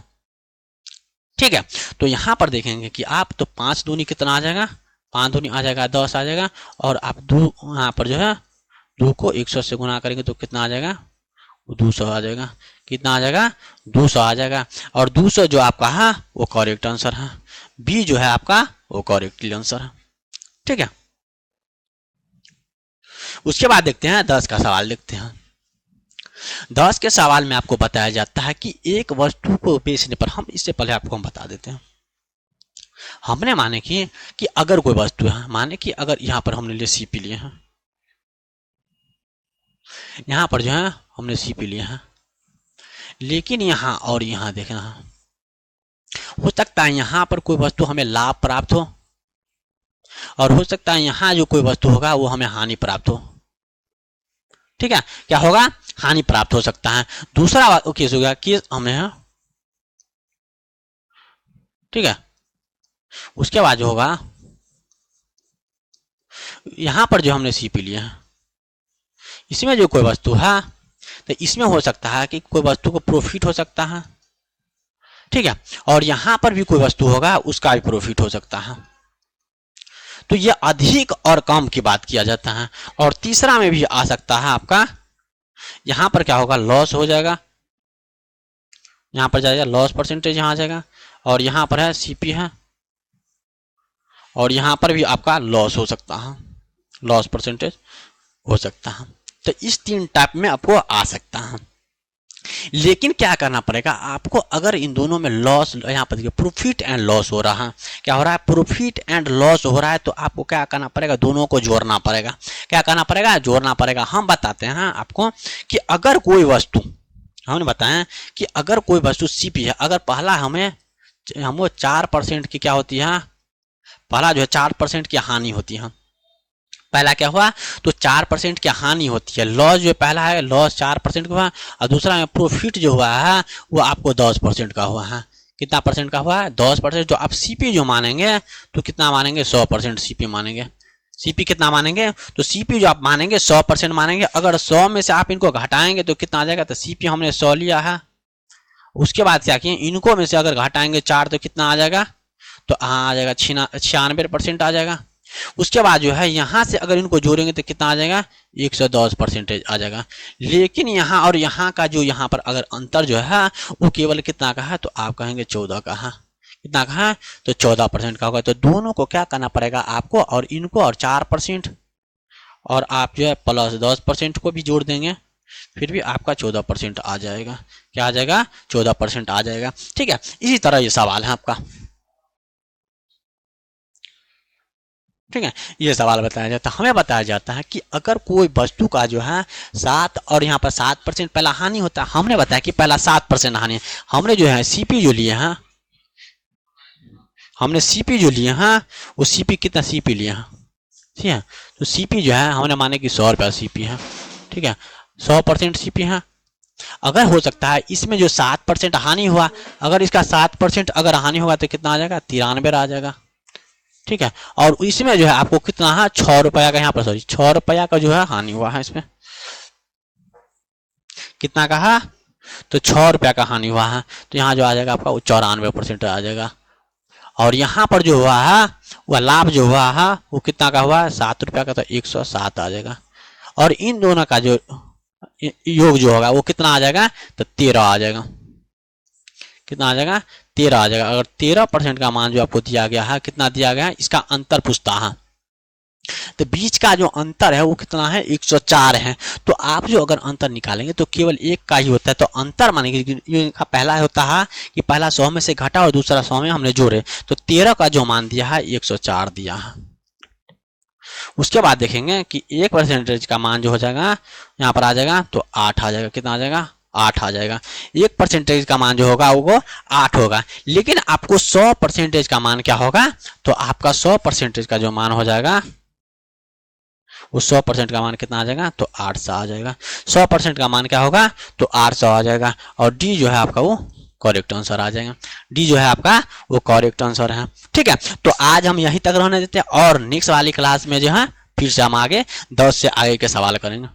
ठीक है। तो यहाँ पर देखेंगे कि आप तो 5 दूनी कितना आ जाएगा, 5 दूनी आ जाएगा 10 आ जाएगा, और आप यहाँ पर जो है 2 को 100 से गुना करेंगे तो कितना आ जाएगा, वो 200 आ जाएगा। कितना आ जाएगा, 200 आ जाएगा। और 200 जो आपका है वो करेक्ट आंसर है। बी जो है आपका वो करेक्ट आंसर है। ठीक है। उसके बाद देखते हैं 10 का सवाल देखते हैं। 10 के सवाल में आपको बताया जाता है कि एक वस्तु को बेचने पर, हम इससे पहले आपको हम बता देते हैं, हमने माने कि अगर कोई वस्तु है, माने कि अगर यहाँ पर हमने लिए सीपी लिए हैं, यहाँ पर जो है हमने सीपी लिए हैं, लेकिन यहाँ और यहाँ देखना है, हो सकता है यहाँ पर कोई वस्तु हमें लाभ प्राप्त हो और हो सकता है यहाँ जो कोई वस्तु होगा वो हमें हानि प्राप्त हो। ठीक है। क्या होगा, हानि प्राप्त हो सकता है। दूसरा केस होगा कि हमें ठीक है। उसके बाद जो होगा यहां पर जो हमने सीपी लिया है, इसमें जो कोई वस्तु है तो इसमें हो सकता है कि कोई वस्तु को प्रॉफिट हो सकता है, ठीक है, और यहां पर भी कोई वस्तु होगा उसका भी प्रॉफिट हो सकता है। तो ये अधिक और कम की बात किया जाता है। और तीसरा में भी आ सकता है आपका, यहां पर क्या होगा, लॉस हो जाएगा, यहां पर जाएगा लॉस परसेंटेज, यहां आ जाएगा, और यहां पर है सीपी है, और यहां पर भी आपका लॉस हो सकता है, लॉस परसेंटेज हो सकता है। तो इस 3 टाइप में आपको आ सकता है। लेकिन क्या करना पड़ेगा आपको, अगर इन दोनों में लॉस, यहाँ पर देखिए प्रॉफिट एंड लॉस हो रहा है, क्या हो रहा है, प्रॉफिट एंड लॉस हो रहा है, तो आपको क्या करना पड़ेगा, दोनों को जोड़ना पड़ेगा। क्या करना पड़ेगा, जोड़ना पड़ेगा। हम बताते हैं आपको कि अगर कोई वस्तु, हमने बताया कि अगर कोई वस्तु सीपी है, अगर पहला हमें 4% की क्या होती है, पहला जो है 4% की हानि होती है, पहला क्या हुआ, तो 4% की हानि होती है। लॉस जो पहला है, लॉस 4% का हुआ, और दूसरा में प्रॉफिट जो हुआ है वो आपको 10% का हुआ है। कितना परसेंट का हुआ है, 10%। तो आप सीपी जो मानेंगे तो कितना मानेंगे, 100% सीपी मानेंगे। सीपी कितना मानेंगे, तो सीपी जो आप मानेंगे 100% मानेंगे। अगर 100 में से आप इनको घटाएंगे तो कितना आ जाएगा, तो सीपी हमने 100 लिया है, उसके बाद क्या किए, इनको में से अगर घटाएंगे 4 तो कितना आ जाएगा, तो आ जाएगा 96% आ जाएगा। उसके बाद जो है यहां से अगर इनको जोड़ेंगे तो कितना आ जाएगा, 110% आ जाएगा। लेकिन यहाँ और यहाँ का जो यहाँ पर अगर अंतर जो है वो केवल कितना का है, तो आप कहेंगे 14 का है। कितना का है, तो 14% का होगा। तो दोनों को क्या करना पड़ेगा आपको, और इनको और 4%, और आप जो है प्लस 10% को भी जोड़ देंगे, फिर भी आपका 14% आ जाएगा। क्या आ जाएगा, 14% आ जाएगा। ठीक है, इसी तरह ये सवाल है आपका। ठीक है, ये सवाल बताया जाता है। हमें बताया जाता है कि अगर कोई वस्तु का जो है 7 और यहाँ पर 7% पहला हानि होता है, हमने बताया कि पहला 7% हानि, हमने जो है सीपी जो लिए हैं, हमने सीपी जो लिए हैं वो सीपी कितना सीपी लिए हैं, ठीक है। तो सीपी जो है हमने माने कि 100 रुपया सीपी है, ठीक है, 100% सीपी है। अगर हो सकता है इसमें जो 7% हानि हुआ, अगर इसका 7% अगर हानि होगा तो कितना आ जाएगा, 93 आ जाएगा। ठीक है, और इसमें जो है आपको कितना है, 6 रुपया का, यहाँ पर सॉरी 6 रुपया का जो है हानि हुआ है, इसमें कितना का है, तो 6 रुपया का हानि हुआ है। तो यहाँ जो आ जाएगा आपका वो 94% आ जाएगा। और यहाँ पर जो हुआ है वह लाभ जो हुआ है वो कितना का हुआ है, 7 रुपया का, तो 107 आ जाएगा। और इन दोनों का जो योग जो होगा वो कितना आ जाएगा, तो 13 आ जाएगा। कितना आ जाएगा, 13 आ जाएगा। अगर 13% का मान जो आपको दिया गया है, कितना दिया गया है, इसका अंतर पूछता है, तो बीच का जो अंतर है वो कितना है, 104 है। तो आप जो अगर अंतर निकालेंगे तो केवल एक का ही होता है। तो अंतर मानेंगे पहला होता है कि पहला 100 में से घटा और दूसरा 100 में हमने जोड़े, तो 13 का जो मान दिया है 104 दिया है। उसके बाद देखेंगे कि 1% का मान जो हो जाएगा यहाँ पर आ जाएगा, तो 8 आ जाएगा। कितना आ जाएगा, 8 आ जाएगा। 1% का मान जो होगा वो 8 होगा। लेकिन आपको 100% का मान क्या होगा, तो आपका 100% का जो मान हो जाएगा वो 100% का मान कितना आ जाएगा, तो 800 आ जाएगा। 100% का मान क्या होगा, तो 800 आ जाएगा। और डी जो है आपका वो करेक्ट आंसर आ जाएगा। डी जो है आपका वो करेक्ट आंसर है। ठीक है, तो आज हम यहीं तक रहने देते हैं, और नेक्स्ट वाली क्लास में जो है फिर से हम आगे 10 से आगे के सवाल करेंगे।